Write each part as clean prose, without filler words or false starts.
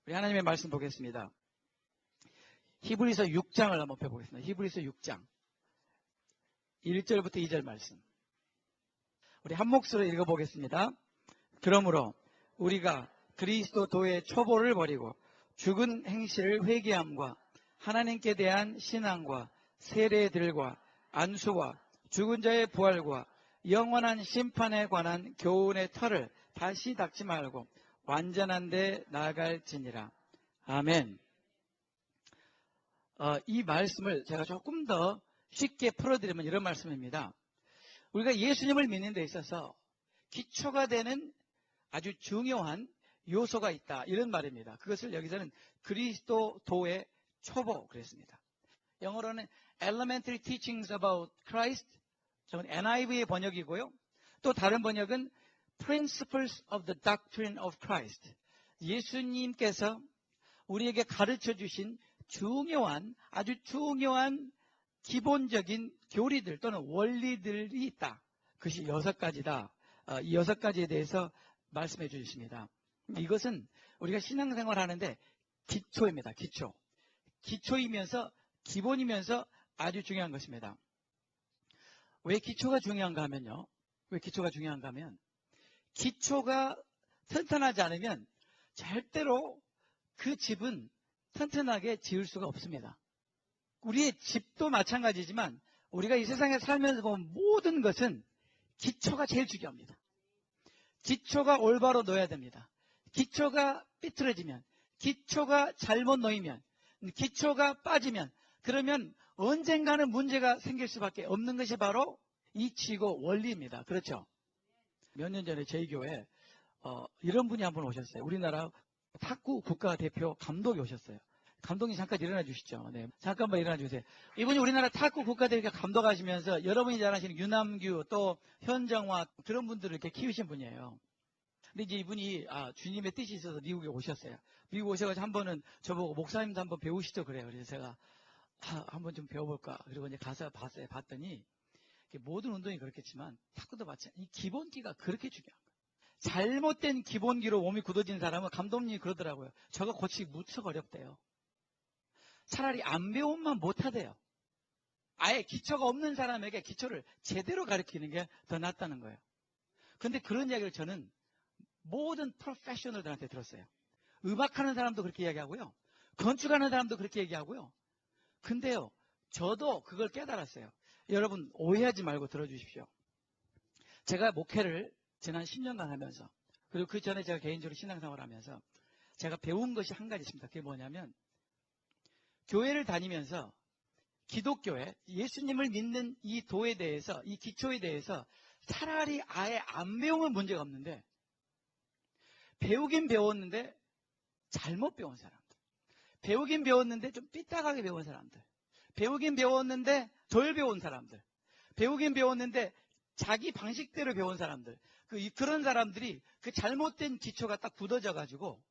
우리 하나님의 말씀 보겠습니다. 히브리서 6장을 한번 펴보겠습니다. 히브리서 6장 1절부터 2절 말씀. 우리 한 몫으로 읽어보겠습니다. 그러므로 우리가 그리스도 도의 초보를 버리고 죽은 행실을 회개함과 하나님께 대한 신앙과 세례들과 안수와 죽은 자의 부활과 영원한 심판에 관한 교훈의 털을 다시 닦지 말고 완전한 데 나아갈지니라. 아멘. 이 말씀을 제가 조금 더 쉽게 풀어드리면 이런 말씀입니다. 우리가 예수님을 믿는 데 있어서 기초가 되는 아주 중요한 요소가 있다, 이런 말입니다. 그것을 여기서는 그리스도도의 초보 그랬습니다. 영어로는 Elementary Teachings About Christ, 저는 NIV의 번역이고요. 또 다른 번역은 Principles of the Doctrine of Christ. 예수님께서 우리에게 가르쳐 주신 중요한, 아주 중요한 기본적인 교리들 또는 원리들이 있다. 그것이 6가지다. 이 6가지에 대해서 말씀해 주십니다. 이것은 우리가 신앙생활 하는데 기초입니다. 기초. 기초이면서 기본이면서 아주 중요한 것입니다. 왜 기초가 중요한가 하면요. 왜 기초가 중요한가 하면 기초가 튼튼하지 않으면 절대로 그 집은 튼튼하게 지을 수가 없습니다. 우리의 집도 마찬가지지만 우리가 이 세상에 살면서 보면 모든 것은 기초가 제일 중요합니다. 기초가 올바로 놓여야 됩니다. 기초가 삐뚤어지면, 기초가 잘못 놓이면, 기초가 빠지면, 그러면 언젠가는 문제가 생길 수밖에 없는 것이 바로 이 지고 원리입니다. 그렇죠? 몇 년 전에 저희 교회에 이런 분이 한 분 오셨어요. 우리나라 탁구 국가대표 감독이 오셨어요. 감독님 잠깐 일어나 주시죠. 네, 잠깐만 일어나 주세요. 이분이 우리나라 탁구 국가대표 감독하시면서 여러분이 잘 아시는 유남규 또 현정화 그런 분들을 이렇게 키우신 분이에요. 근데 이제 이분이 주님의 뜻이 있어서 미국에 오셨어요. 미국 오셔가지고 한 번은 저보고 목사님도 한번 배우시죠 그래요. 그래서 제가 한번 좀 배워볼까. 그리고 이제 가서 봤어요. 봤더니 모든 운동이 그렇겠지만 탁구도 마찬가지. 이 기본기가 그렇게 중요한 거예요. 잘못된 기본기로 몸이 굳어진 사람은 감독님이 그러더라고요. 저거 고치기 무척 어렵대요. 차라리 안 배우면 못하대요. 아예 기초가 없는 사람에게 기초를 제대로 가르치는 게 더 낫다는 거예요. 근데 그런 이야기를 저는 모든 프로페셔널들한테 들었어요. 음악하는 사람도 그렇게 이야기하고요. 건축하는 사람도 그렇게 얘기하고요. 근데요, 저도 그걸 깨달았어요. 여러분 오해하지 말고 들어주십시오. 제가 목회를 지난 10년간 하면서, 그리고 그 전에 제가 개인적으로 신앙생활을 하면서 제가 배운 것이 한 가지 있습니다. 그게 뭐냐면 교회를 다니면서 기독교에 예수님을 믿는 이 도에 대해서, 이 기초에 대해서 차라리 아예 안 배우면 문제가 없는데 배우긴 배웠는데 잘못 배운 사람들, 배우긴 배웠는데 좀 삐딱하게 배운 사람들, 배우긴 배웠는데 덜 배운 사람들, 배우긴 배웠는데 자기 방식대로 배운 사람들, 그런 사람들이 그 잘못된 기초가 딱 굳어져 가지고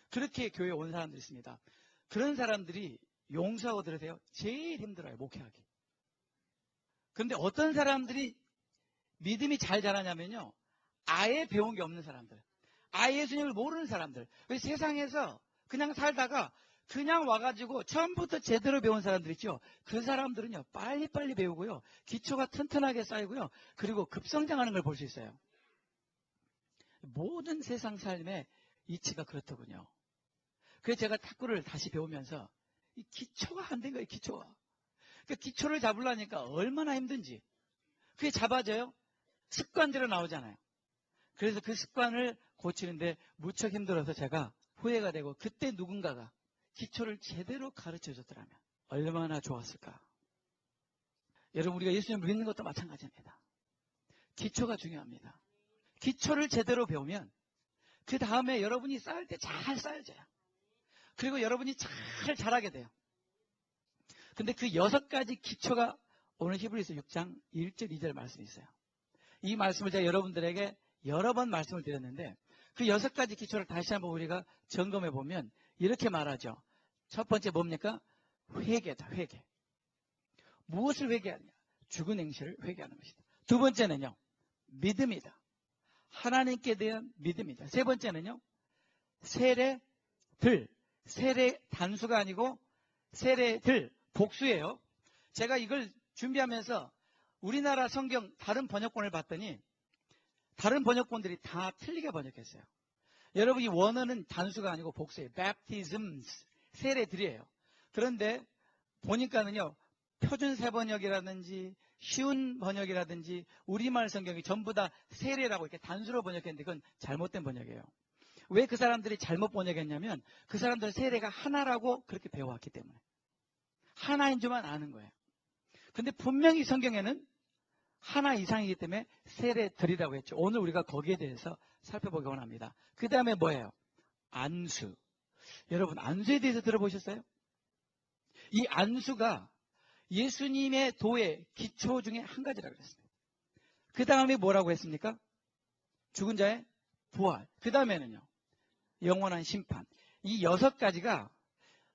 그렇게 교회에 온 사람들이 있습니다. 그런 사람들이 용서하고 들으세요. 제일 힘들어요, 목회하기. 그런데 어떤 사람들이 믿음이 잘 자라냐면요, 아예 배운 게 없는 사람들, 아예 예수님을 모르는 사람들, 세상에서 그냥 살다가 그냥 와가지고 처음부터 제대로 배운 사람들 있죠. 그 사람들은요, 빨리빨리 배우고요, 기초가 튼튼하게 쌓이고요, 그리고 급성장하는 걸 볼 수 있어요. 모든 세상 삶의 이치가 그렇더군요. 그래서 제가 탁구를 다시 배우면서 이 기초가 안 된 거예요, 기초가. 그 기초를 잡으려니까 얼마나 힘든지. 그게 잡아져요? 습관대로 나오잖아요. 그래서 그 습관을 고치는데 무척 힘들어서 제가 후회가 되고, 그때 누군가가 기초를 제대로 가르쳐 줬더라면 얼마나 좋았을까. 여러분, 우리가 예수님을 믿는 것도 마찬가지입니다. 기초가 중요합니다. 기초를 제대로 배우면 그 다음에 여러분이 쌓을 때 잘 쌓여져요. 그리고 여러분이 잘 자라게 돼요. 근데 그 6가지 기초가 오늘 히브리서 6장 1절 2절 말씀이 있어요. 이 말씀을 제가 여러분들에게 여러 번 말씀을 드렸는데 그 6가지 기초를 다시 한번 우리가 점검해 보면 이렇게 말하죠. 첫 번째 뭡니까? 회개다, 회개. 무엇을 회개하느냐? 죽은 행실을 회개하는 것이다. 두 번째는요, 믿음이다. 하나님께 대한 믿음이다. 세 번째는요, 세례, 세례들. 세례 단수가 아니고 세례들 복수예요. 제가 이걸 준비하면서 우리나라 성경 다른 번역본을 봤더니 다른 번역본들이 다 틀리게 번역했어요. 여러분, 이 원어는 단수가 아니고 복수예요. baptisms, 세례들이에요. 그런데 보니까는요, 표준세 번역이라든지 쉬운 번역이라든지 우리말 성경이 전부 다 세례라고 이렇게 단수로 번역했는데 그건 잘못된 번역이에요. 왜 그 사람들이 잘못 번역했냐면 그 사람들은 세례가 하나라고 그렇게 배워왔기 때문에 하나인 줄만 아는 거예요. 근데 분명히 성경에는 하나 이상이기 때문에 세례들이라고 했죠. 오늘 우리가 거기에 대해서 살펴보기 원합니다. 그 다음에 뭐예요? 안수. 여러분, 안수에 대해서 들어보셨어요? 이 안수가 예수님의 도의 기초 중에 한 가지라고 했습니다. 그 다음에 뭐라고 했습니까? 죽은 자의 부활. 그 다음에는요, 영원한 심판. 이 6가지가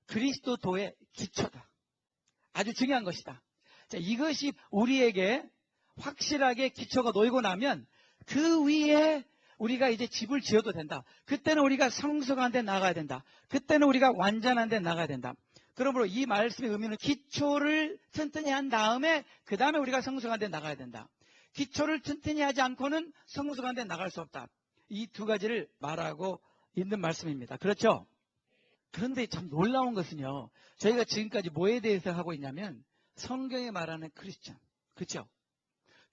그리스도 도의 기초다. 아주 중요한 것이다. 자, 이것이 우리에게 확실하게 기초가 놓이고 나면 그 위에 우리가 이제 집을 지어도 된다. 그때는 우리가 성숙한 데 나가야 된다. 그때는 우리가 완전한 데 나가야 된다. 그러므로 이 말씀의 의미는 기초를 튼튼히 한 다음에 그 다음에 우리가 성숙한 데 나가야 된다. 기초를 튼튼히 하지 않고는 성숙한 데 나갈 수 없다. 이 2가지를 말하고 있는 말씀입니다. 그렇죠? 그런데 참 놀라운 것은요, 저희가 지금까지 뭐에 대해서 하고 있냐면 성경에 말하는 크리스찬, 그렇죠?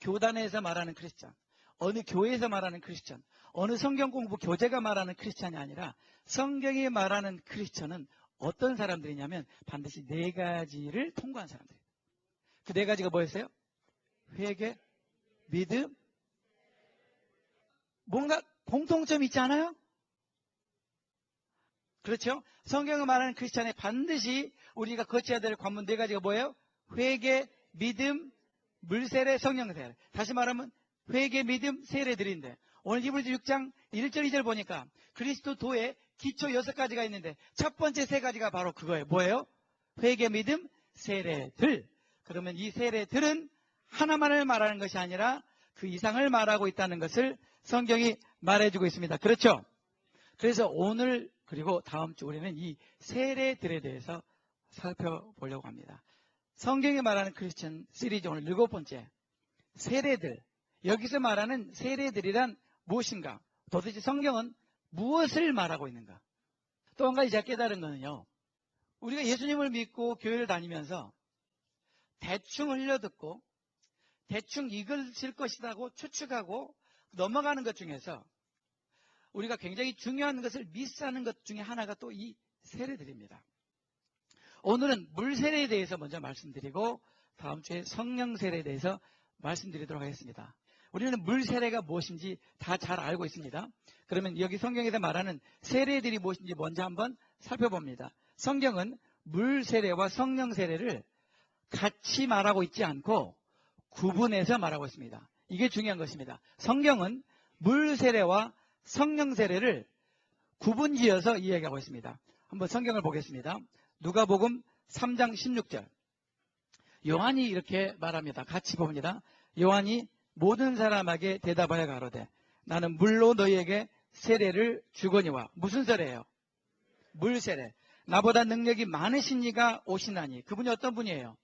교단에서 말하는 크리스찬, 어느 교회에서 말하는 크리스찬, 어느 성경 공부 교재가 말하는 크리스찬이 아니라 성경이 말하는 크리스찬은 어떤 사람들이냐면 반드시 4가지를 통과한 사람들이에요. 그 4가지가 뭐였어요? 회개, 믿음, 뭔가 공통점이 있지 않아요? 그렇죠? 성경을 말하는 크리스찬에 반드시 우리가 거쳐야 될 관문 4가지가 뭐예요? 회개, 믿음, 물세례, 성령세례. 다시 말하면 회개, 믿음, 세례들인데 오늘 히브리서 6장 1절 2절 보니까 그리스도 도의 기초 6가지가 있는데 첫 번째 3가지가 바로 그거예요. 뭐예요? 회개, 믿음, 세례들. 그러면 이 세례들은 하나만을 말하는 것이 아니라 그 이상을 말하고 있다는 것을 성경이 말해주고 있습니다. 그렇죠? 그래서 오늘 그리고 다음 주 우리는 이 세례들에 대해서 살펴보려고 합니다. 성경이 말하는 크리스천 시리즈 오늘 7번째, 세례들. 여기서 말하는 세례들이란 무엇인가? 도대체 성경은 무엇을 말하고 있는가? 또 한 가지 제가 깨달은 거는요, 우리가 예수님을 믿고 교회를 다니면서 대충 흘려듣고 대충 이것일 것이라고 추측하고 넘어가는 것 중에서 우리가 굉장히 중요한 것을 미스하는 것 중에 하나가 또 이 세례들입니다. 오늘은 물세례에 대해서 먼저 말씀드리고 다음 주에 성령세례에 대해서 말씀드리도록 하겠습니다. 우리는 물세례가 무엇인지 다 잘 알고 있습니다. 그러면 여기 성경에서 말하는 세례들이 무엇인지 먼저 한번 살펴봅니다. 성경은 물세례와 성령세례를 같이 말하고 있지 않고 구분해서 말하고 있습니다. 이게 중요한 것입니다. 성경은 물세례와 성령세례를 구분지어서 이야기하고 있습니다. 한번 성경을 보겠습니다. 누가복음 3장 16절. 요한이 이렇게 말합니다. 같이 봅니다. 요한이 모든 사람에게 대답하여 가로되 나는 물로 너희에게 세례를 주거니와. 무슨 세례예요? 물세례. 나보다 능력이 많으신 이가 오시나니. 그분이 어떤 분이에요?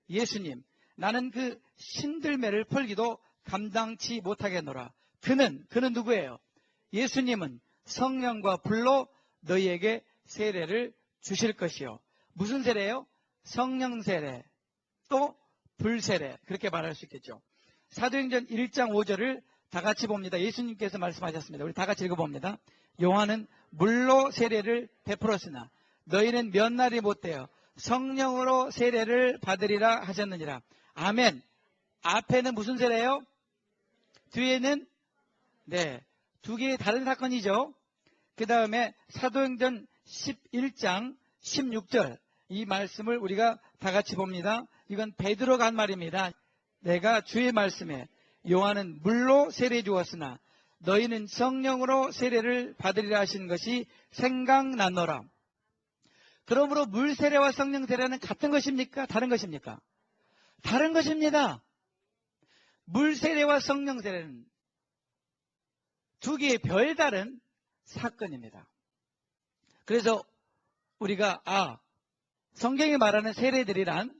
예수님. 나는 그 신들매를 펄기도 감당치 못하겠노라. 그는 누구예요? 예수님은 성령과 불로 너희에게 세례를 주실 것이요. 무슨 세례예요? 성령 세례, 또 불세례. 그렇게 말할 수 있겠죠. 사도행전 1장 5절을 다 같이 봅니다. 예수님께서 말씀하셨습니다. 우리 다 같이 읽어봅니다. 요한은 물로 세례를 베풀었으나 너희는 몇 날이 못되어 성령으로 세례를 받으리라 하셨느니라. 아멘. 앞에는 무슨 세례예요? 뒤에는 네, 2개의 다른 사건이죠. 그 다음에 사도행전 11장 16절 이 말씀을 우리가 다 같이 봅니다. 이건 베드로가 한 말입니다. 내가 주의 말씀에 요한은 물로 세례 주었으나 너희는 성령으로 세례를 받으리라 하신 것이 생각났노라. 그러므로 물 세례와 성령 세례는 같은 것입니까? 다른 것입니까? 다른 것입니다. 물 세례와 성령 세례는 2개의 별다른 사건입니다. 그래서 우리가 성경이 말하는 세례들이란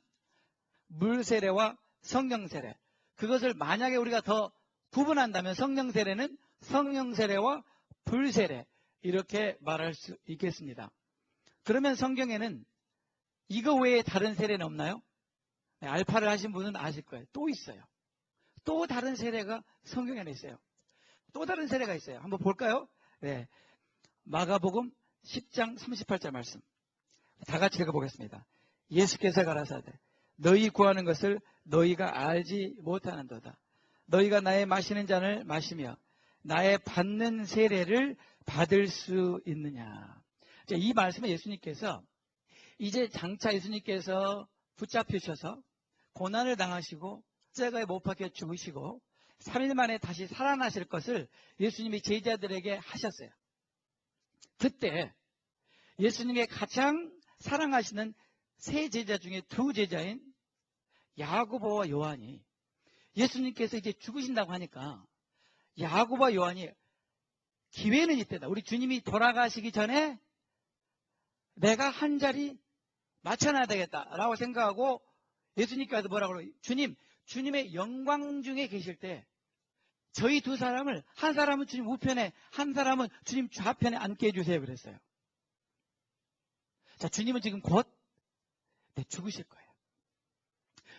물 세례와 성령 세례, 그것을 만약에 우리가 더 구분한다면 성령 세례는 성령 세례와 불 세례 이렇게 말할 수 있겠습니다. 그러면 성경에는 이거 외에 다른 세례는 없나요? 네, 알파를 하신 분은 아실 거예요. 또 있어요. 또 다른 세례가 성경에 있어요. 또 다른 세례가 있어요. 한번 볼까요? 네. 마가복음 10장 38절 말씀. 다 같이 읽어보겠습니다. 예수께서 가라사대 너희 구하는 것을 너희가 알지 못하는도다. 너희가 나의 마시는 잔을 마시며 나의 받는 세례를 받을 수 있느냐. 이 말씀에 예수님께서 이제 장차 예수님께서 붙잡히셔서 고난을 당하시고 십자가에 못 박혀 죽으시고 3일 만에 다시 살아나실 것을 예수님이 제자들에게 하셨어요. 그때 예수님의 가장 사랑하시는 세 제자 중에 두 제자인 야고보와 요한이 예수님께서 이제 죽으신다고 하니까 야고보와 요한이 기회는 이때다. 우리 주님이 돌아가시기 전에 내가 한 자리 맞춰놔야 되겠다라고 생각하고 예수님께서 뭐라고 그래요? 주님의 영광 중에 계실 때 저희 두 사람을 한 사람은 주님 우편에 한 사람은 주님 좌편에 앉게 해주세요 그랬어요. 자, 주님은 지금 곧 죽으실 거예요.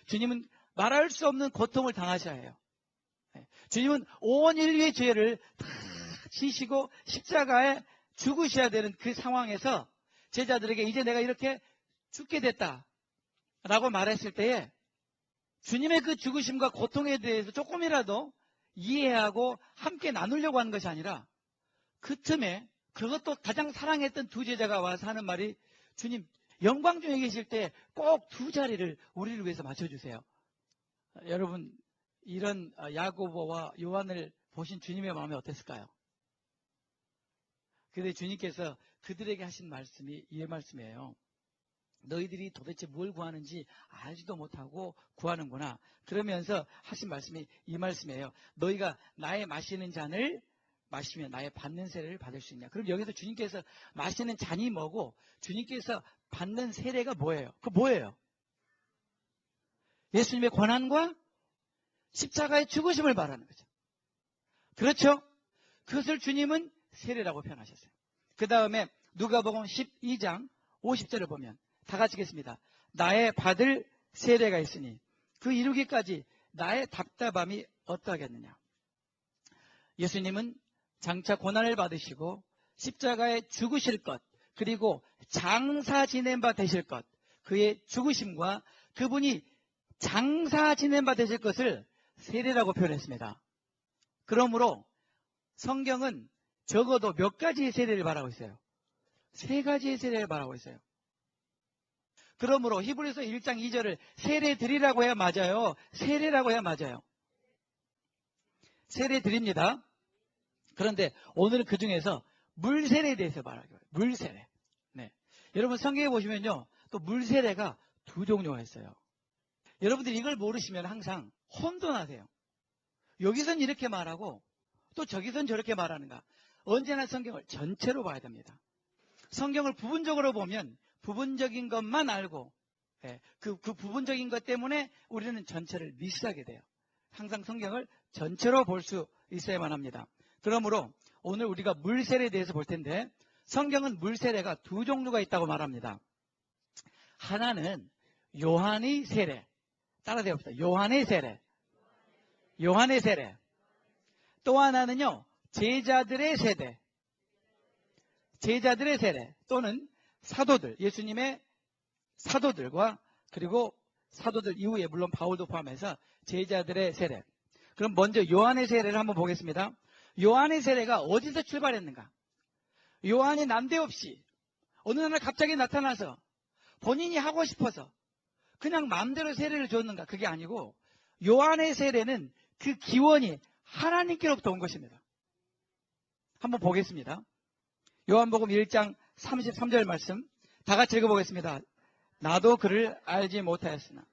주님은 말할 수 없는 고통을 당하셔야 해요. 주님은 온 인류의 죄를 다 지시고 십자가에 죽으셔야 되는 그 상황에서 제자들에게 이제 내가 이렇게 죽게 됐다라고 말했을 때에 주님의 그 죽으심과 고통에 대해서 조금이라도 이해하고 함께 나누려고 하는 것이 아니라 그 틈에 그것도 가장 사랑했던 두 제자가 와서 하는 말이 주님 영광 중에 계실 때 꼭 두 자리를 우리를 위해서 맞춰주세요. 여러분 이런 야고보와 요한을 보신 주님의 마음이 어땠을까요? 그런데 주님께서 그들에게 하신 말씀이 이 말씀이에요. 너희들이 도대체 뭘 구하는지 알지도 못하고 구하는구나. 그러면서 하신 말씀이 이 말씀이에요. 너희가 나의 마시는 잔을 마시면 나의 받는 세례를 받을 수 있냐. 그럼 여기서 주님께서 마시는 잔이 뭐고 주님께서 받는 세례가 뭐예요? 그 뭐예요? 예수님의 고난과 십자가의 죽으심을 말하는 거죠. 그렇죠? 그것을 주님은 세례라고 표현하셨어요. 그 다음에 누가복음 12장 50절을 보면 다 같이 읽겠습니다. 나의 받을 세례가 있으니 그 이루기까지 나의 답답함이 어떠하겠느냐. 예수님은 장차 고난을 받으시고 십자가에 죽으실 것 그리고 장사 지낸 바 되실 것 그의 죽으심과 그분이 장사 지낸 바 되실 것을 세례라고 표현했습니다. 그러므로 성경은 적어도 몇 가지의 세례를 말하고 있어요. 세 가지의 세례를 말하고 있어요. 그러므로 히브리서 1장 2절을 세례 드리라고 해야 맞아요. 세례라고 해야 맞아요. 세례 드립니다. 그런데 오늘은 그 중에서 물세례에 대해서 말하기로 해요. 물세례. 네. 여러분 성경에 보시면요. 또 물세례가 두 종류가 있어요. 여러분들이 이걸 모르시면 항상 혼돈하세요. 여기선 이렇게 말하고 또 저기선 저렇게 말하는가. 언제나 성경을 전체로 봐야 됩니다. 성경을 부분적으로 보면 부분적인 것만 알고 그 부분적인 것 때문에 우리는 전체를 미스하게 돼요. 항상 성경을 전체로 볼 수 있어야만 합니다. 그러므로 오늘 우리가 물세례에 대해서 볼 텐데 성경은 물세례가 두 종류가 있다고 말합니다. 하나는 요한의 세례. 따라 대봅시다. 요한의 세례. 요한의 세례. 또 하나는요. 제자들의 세례. 제자들의 세례 또는 사도들, 예수님의 사도들과 그리고 사도들 이후에 물론 바울도 포함해서 제자들의 세례. 그럼 먼저 요한의 세례를 한번 보겠습니다. 요한의 세례가 어디서 출발했는가? 요한이 난데없이 어느 날 갑자기 나타나서 본인이 하고 싶어서 그냥 마음대로 세례를 줬는가? 그게 아니고 요한의 세례는 그 기원이 하나님께로부터 온 것입니다. 한번 보겠습니다. 요한복음 1장 33절 말씀 다 같이 읽어보겠습니다. 나도 그를 알지 못하였으나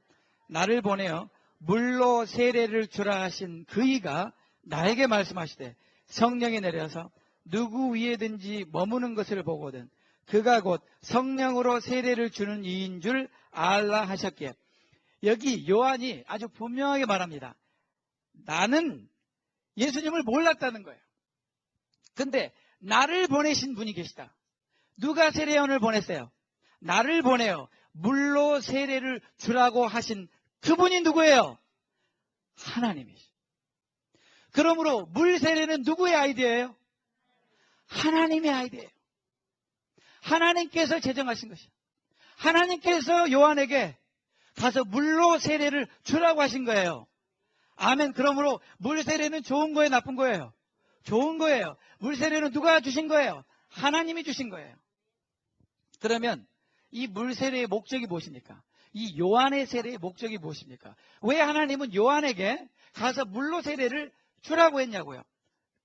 나를 보내어 물로 세례를 주라 하신 그이가 나에게 말씀하시되 성령이 내려서 누구 위에든지 머무는 것을 보거든 그가 곧 성령으로 세례를 주는 이인 줄 알라 하셨기에. 여기 요한이 아주 분명하게 말합니다. 나는 예수님을 몰랐다는 거예요. 근데 나를 보내신 분이 계시다. 누가 세례요한을 보냈어요? 나를 보내요. 물로 세례를 주라고 하신 그분이 누구예요? 하나님이시죠. 그러므로 물 세례는 누구의 아이디어예요? 하나님의 아이디어예요. 하나님께서 제정하신 것이에요. 하나님께서 요한에게 가서 물로 세례를 주라고 하신 거예요. 아멘. 그러므로 물 세례는 좋은 거예요, 나쁜 거예요? 좋은 거예요. 물 세례는 누가 주신 거예요? 하나님이 주신 거예요. 그러면 이 물 세례의 목적이 무엇입니까? 이 요한의 세례의 목적이 무엇입니까? 왜 하나님은 요한에게 가서 물로 세례를 주라고 했냐고요?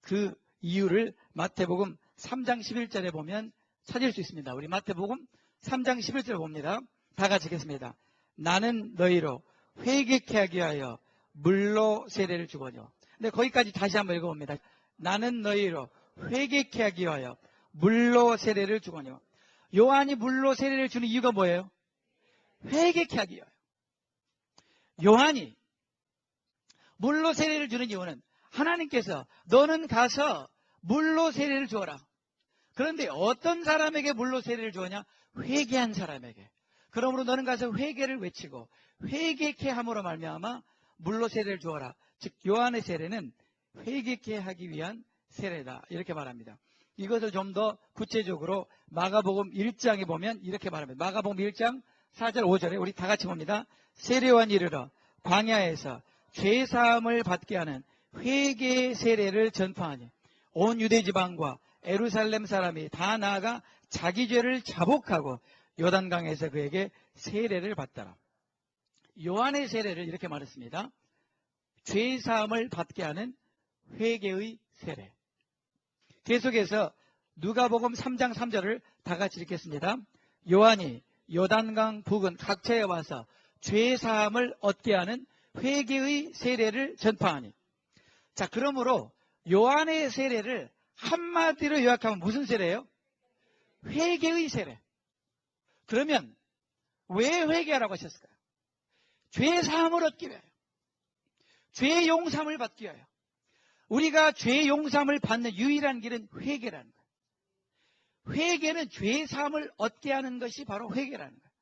그 이유를 마태복음 3장 11절에 보면 찾을 수 있습니다. 우리 마태복음 3장 11절 봅니다. 다 같이 읽겠습니다. 나는 너희로 회개케 하기 위하여 물로 세례를 주거니와. 근데 거기까지 다시 한번 읽어봅니다. 나는 너희로 회개케 하기 위하여 물로 세례를 주거니와. 요한이 물로 세례를 주는 이유가 뭐예요? 회개케 하기 위하여. 요한이 물로 세례를 주는 이유는 하나님께서 너는 가서 물로 세례를 주어라. 그런데 어떤 사람에게 물로 세례를 주었냐? 회개한 사람에게. 그러므로 너는 가서 회개를 외치고 회개케 함으로 말미암아 물로 세례를 주어라. 즉 요한의 세례는 회개케 하기 위한 세례다. 이렇게 말합니다. 이것을 좀 더 구체적으로 마가복음 1장에 보면 이렇게 말합니다. 마가복음 1장 4절 5절에 우리 다 같이 봅니다. 세례요한이 이르러 광야에서 죄사함을 받게 하는 회개의 세례를 전파하니 온 유대지방과 예루살렘 사람이 다 나아가 자기 죄를 자복하고 요단강에서 그에게 세례를 받더라. 요한의 세례를 이렇게 말했습니다. 죄사함을 받게 하는 회개의 세례. 계속해서 누가복음 3장 3절을 다 같이 읽겠습니다. 요한이 요단강 부근 각처에 와서 죄사함을 얻게 하는 회개의 세례를 전파하니. 자, 그러므로 요한의 세례를 한마디로 요약하면 무슨 세례예요? 회개의 세례. 그러면 왜 회개하라고 하셨을까요? 죄 사함을 얻기 위하여. 죄 용서함을 받기 위하여. 우리가 죄 용서함을 받는 유일한 길은 회개라는 거예요. 회개는 죄 사함을 얻게 하는 것이 바로 회개라는 거예요.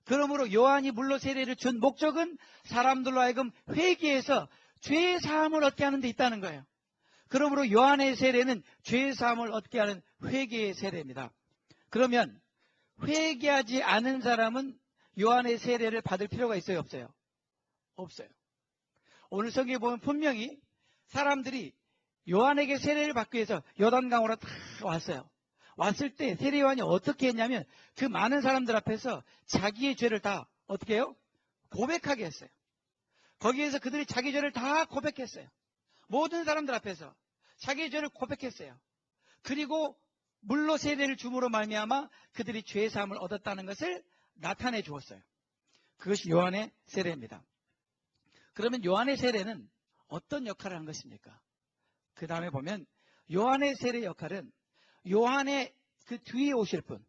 그러므로 요한이 물로 세례를 준 목적은 사람들로 하여금 회개해서 죄 사함을 얻게 하는 데 있다는 거예요. 그러므로 요한의 세례는 죄 사함을 얻게 하는 회개의 세례입니다. 그러면 회개하지 않은 사람은 요한의 세례를 받을 필요가 있어요, 없어요? 없어요. 오늘 성경에 보면 분명히 사람들이 요한에게 세례를 받기 위해서 요단강으로 다 왔어요. 왔을 때 세례 요한이 어떻게 했냐면 그 많은 사람들 앞에서 자기의 죄를 다 어떻게 해요? 고백하게 했어요. 거기에서 그들이 자기 죄를 다 고백했어요. 모든 사람들 앞에서 자기의 죄를 고백했어요. 그리고 물로 세례를 줌으로 말미암아 그들이 죄 사함을 얻었다는 것을 나타내 주었어요. 그것이 요한의 세례입니다. 그러면 요한의 세례는 어떤 역할을 한 것입니까? 그 다음에 보면 요한의 세례 역할은 요한의 그 뒤에 오실 분,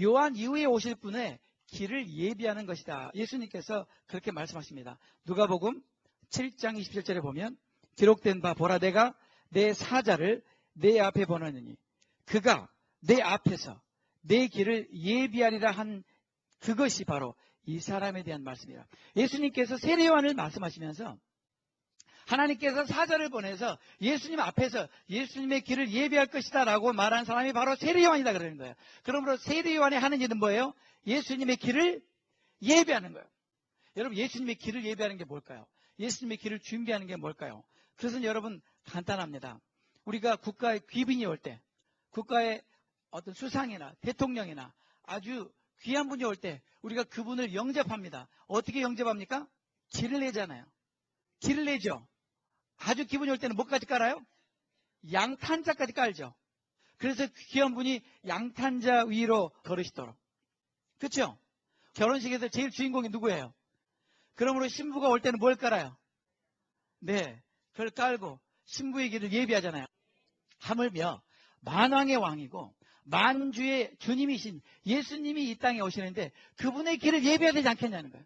요한 이후에 오실 분의 길을 예비하는 것이다. 예수님께서 그렇게 말씀하십니다. 누가복음 7장 27절에 보면 기록된 바 보라 내가 내 사자를 내 앞에 보내느니 그가 내 앞에서 내 길을 예비하리라 한 그것이 바로 이 사람에 대한 말씀이라. 예수님께서 세례 요한을 말씀하시면서 하나님께서 사자를 보내서 예수님 앞에서 예수님의 길을 예비할 것이다 라고 말한 사람이 바로 세례 요한이다 그러는 거예요. 그러므로 세례 요한이 하는 일은 뭐예요? 예수님의 길을 예비하는 거예요. 여러분 예수님의 길을 예비하는 게 뭘까요? 예수님의 길을 준비하는 게 뭘까요? 그것은 여러분 간단합니다. 우리가 국가에 귀빈이 올 때, 국가의 어떤 수상이나 대통령이나 아주 귀한 분이 올 때 우리가 그분을 영접합니다. 어떻게 영접합니까? 길을 내잖아요. 길을 내죠. 아주 기분이 올 때는 뭐까지 깔아요? 양탄자까지 깔죠. 그래서 귀한 분이 양탄자 위로 걸으시도록. 그렇죠? 결혼식에서 제일 주인공이 누구예요? 그러므로 신부가 올 때는 뭘 깔아요? 네, 그걸 깔고 신부의 길을 예비하잖아요. 하물며 만왕의 왕이고 만주의 주님이신 예수님이 이 땅에 오시는데 그분의 길을 예비해야 되지 않겠냐는 거예요.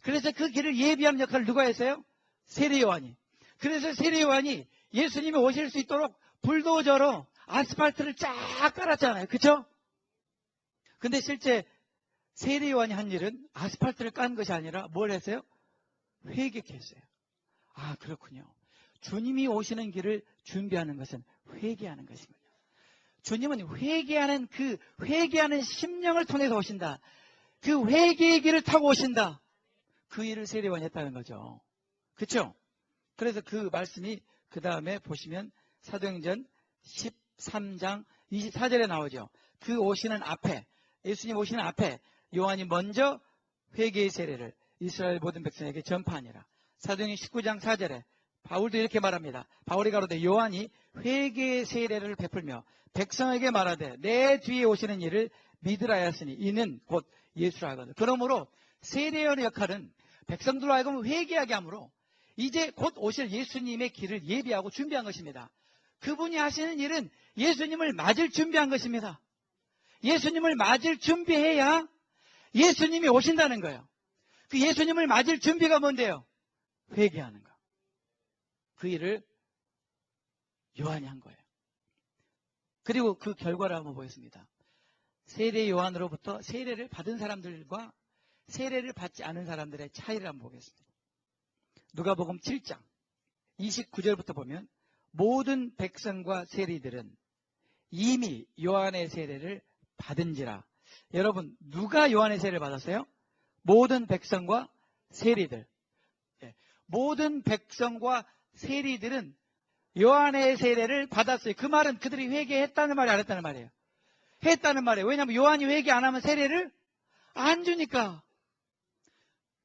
그래서 그 길을 예비하는 역할을 누가 했어요? 세례 요한이. 그래서 세례 요한이 예수님이 오실 수 있도록 불도저로 아스팔트를 쫙 깔았잖아요. 그렇죠? 근데 실제 세례 요한이 한 일은 아스팔트를 깐 것이 아니라 뭘 했어요? 회개했어요. 아, 그렇군요. 주님이 오시는 길을 준비하는 것은 회개하는 것이군요. 주님은 회개하는 심령을 통해서 오신다. 그 회개의 길을 타고 오신다. 그 일을 세례 요한이 했다는 거죠. 그렇죠? 그래서 그 말씀이 그 다음에 보시면 사도행전 13장 24절에 나오죠. 그 오시는 앞에, 예수님 오시는 앞에 요한이 먼저 회개의 세례를 이스라엘 모든 백성에게 전파하니라. 사도행전 19장 4절에 바울도 이렇게 말합니다. 바울이 가로되 요한이 회개의 세례를 베풀며 백성에게 말하되 내 뒤에 오시는 이를 믿으라 하였으니 이는 곧 예수라 하거든. 그러므로 세례의 역할은 백성들로 하여금 회개하게 하므로 이제 곧 오실 예수님의 길을 예비하고 준비한 것입니다. 그분이 하시는 일은 예수님을 맞을 준비한 것입니다. 예수님을 맞을 준비해야 예수님이 오신다는 거예요. 그 예수님을 맞을 준비가 뭔데요? 회개하는 거. 그 일을 요한이 한 거예요. 그리고 그 결과를 한번 보겠습니다. 세례 요한으로부터 세례를 받은 사람들과 세례를 받지 않은 사람들의 차이를 한번 보겠습니다. 누가복음 7장 29절부터 보면 모든 백성과 세리들은 이미 요한의 세례를 받은지라. 여러분, 누가 요한의 세례를 받았어요? 모든 백성과 세리들. 모든 백성과 세리들은 요한의 세례를 받았어요. 그 말은 그들이 회개했다는 말이 안 했다는 말이에요. 했다는 말이에요. 왜냐하면 요한이 회개 안 하면 세례를 안 주니까.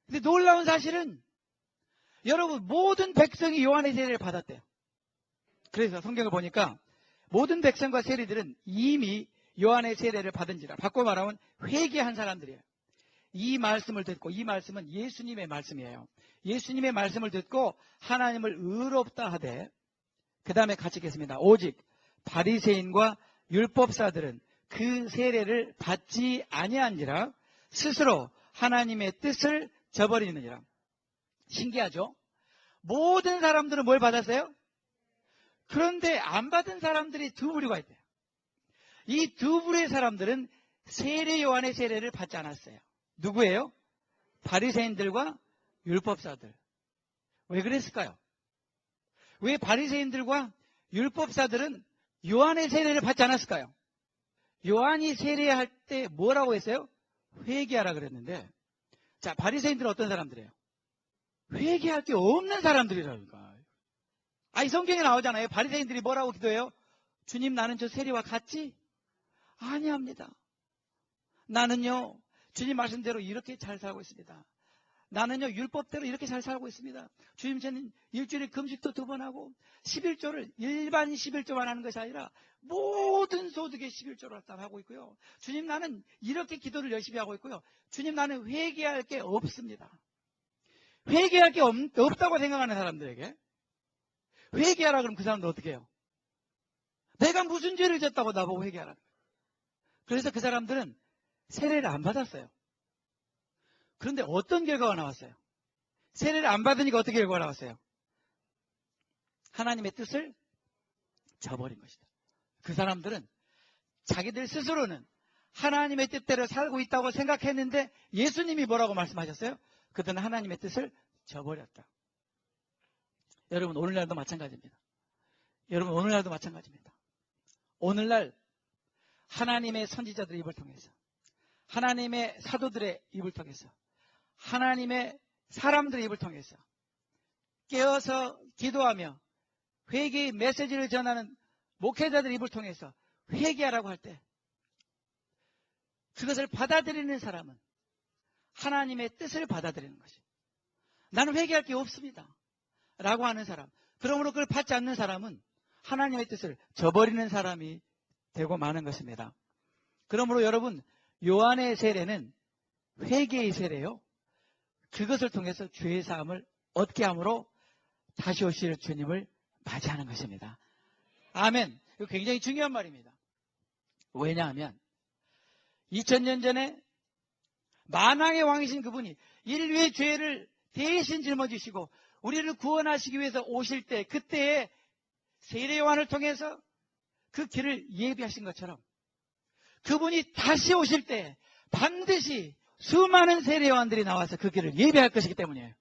근데 놀라운 사실은 여러분, 모든 백성이 요한의 세례를 받았대요. 그래서 성경을 보니까 모든 백성과 세리들은 이미 요한의 세례를 받은지라. 바꿔 말하면 회개한 사람들이에요. 이 말씀을 듣고, 이 말씀은 예수님의 말씀이에요. 예수님의 말씀을 듣고 하나님을 의롭다 하되, 그 다음에 같이 읽겠습니다. 오직 바리새인과 율법사들은 그 세례를 받지 아니한지라 스스로 하나님의 뜻을 저버리느니라. 신기하죠? 모든 사람들은 뭘 받았어요? 그런데 안 받은 사람들이 두 부류가 있대요. 이 두 부류의 사람들은 세례 요한의 세례를 받지 않았어요. 누구예요? 바리새인들과 율법사들. 왜 그랬을까요? 왜 바리새인들과 율법사들은 요한의 세례를 받지 않았을까요? 요한이 세례할 때 뭐라고 했어요? 회개하라 그랬는데, 자, 바리새인들은 어떤 사람들이에요? 회개할 게 없는 사람들이라니까. 이 성경에 나오잖아요. 바리새인들이 뭐라고 기도해요? 주님, 나는 저 세리와 같지? 아니합니다. 나는요, 주님 말씀대로 이렇게 잘 살고 있습니다. 나는요, 율법대로 이렇게 잘 살고 있습니다. 주님, 저는 일주일에 금식도 2번 하고 11조를 일반 11조만 하는 것이 아니라 모든 소득의 11조를 다 하고 있고요. 주님, 나는 이렇게 기도를 열심히 하고 있고요. 주님, 나는 회개할 게 없습니다. 회개할 게 없다고 생각하는 사람들에게 회개하라 그러면 그 사람들 어떻게 해요? 내가 무슨 죄를 졌다고 나보고 회개하라. 그래서 그 사람들은 세례를 안 받았어요. 그런데 어떤 결과가 나왔어요? 세례를 안 받으니까 어떻게 결과가 나왔어요? 하나님의 뜻을 저버린 것이다. 그 사람들은 자기들 스스로는 하나님의 뜻대로 살고 있다고 생각했는데 예수님이 뭐라고 말씀하셨어요? 그들은 하나님의 뜻을 저버렸다. 여러분, 오늘날도 마찬가지입니다. 여러분, 오늘날도 마찬가지입니다. 오늘날 하나님의 선지자들의 입을 통해서, 하나님의 사도들의 입을 통해서, 하나님의 사람들의 입을 통해서 깨어서 기도하며 회개의 메시지를 전하는 목회자들의 입을 통해서 회개하라고 할 때 그것을 받아들이는 사람은 하나님의 뜻을 받아들이는 것이에요. 나는 회개할 게 없습니다 라고 하는 사람, 그러므로 그걸 받지 않는 사람은 하나님의 뜻을 저버리는 사람이 되고 마는 것입니다. 그러므로 여러분, 요한의 세례는 회개의 세례요, 그것을 통해서 죄의 사함을 얻게 함으로 다시 오실 주님을 맞이하는 것입니다. 아멘. 이거 굉장히 중요한 말입니다. 왜냐하면 2000년 전에 만왕의 왕이신 그분이 인류의 죄를 대신 짊어지시고 우리를 구원하시기 위해서 오실 때, 그때에 세례 요한을 통해서 그 길을 예비하신 것처럼 그분이 다시 오실 때 반드시 수많은 세례 요한들이 나와서 그 길을 예비할 것이기 때문이에요.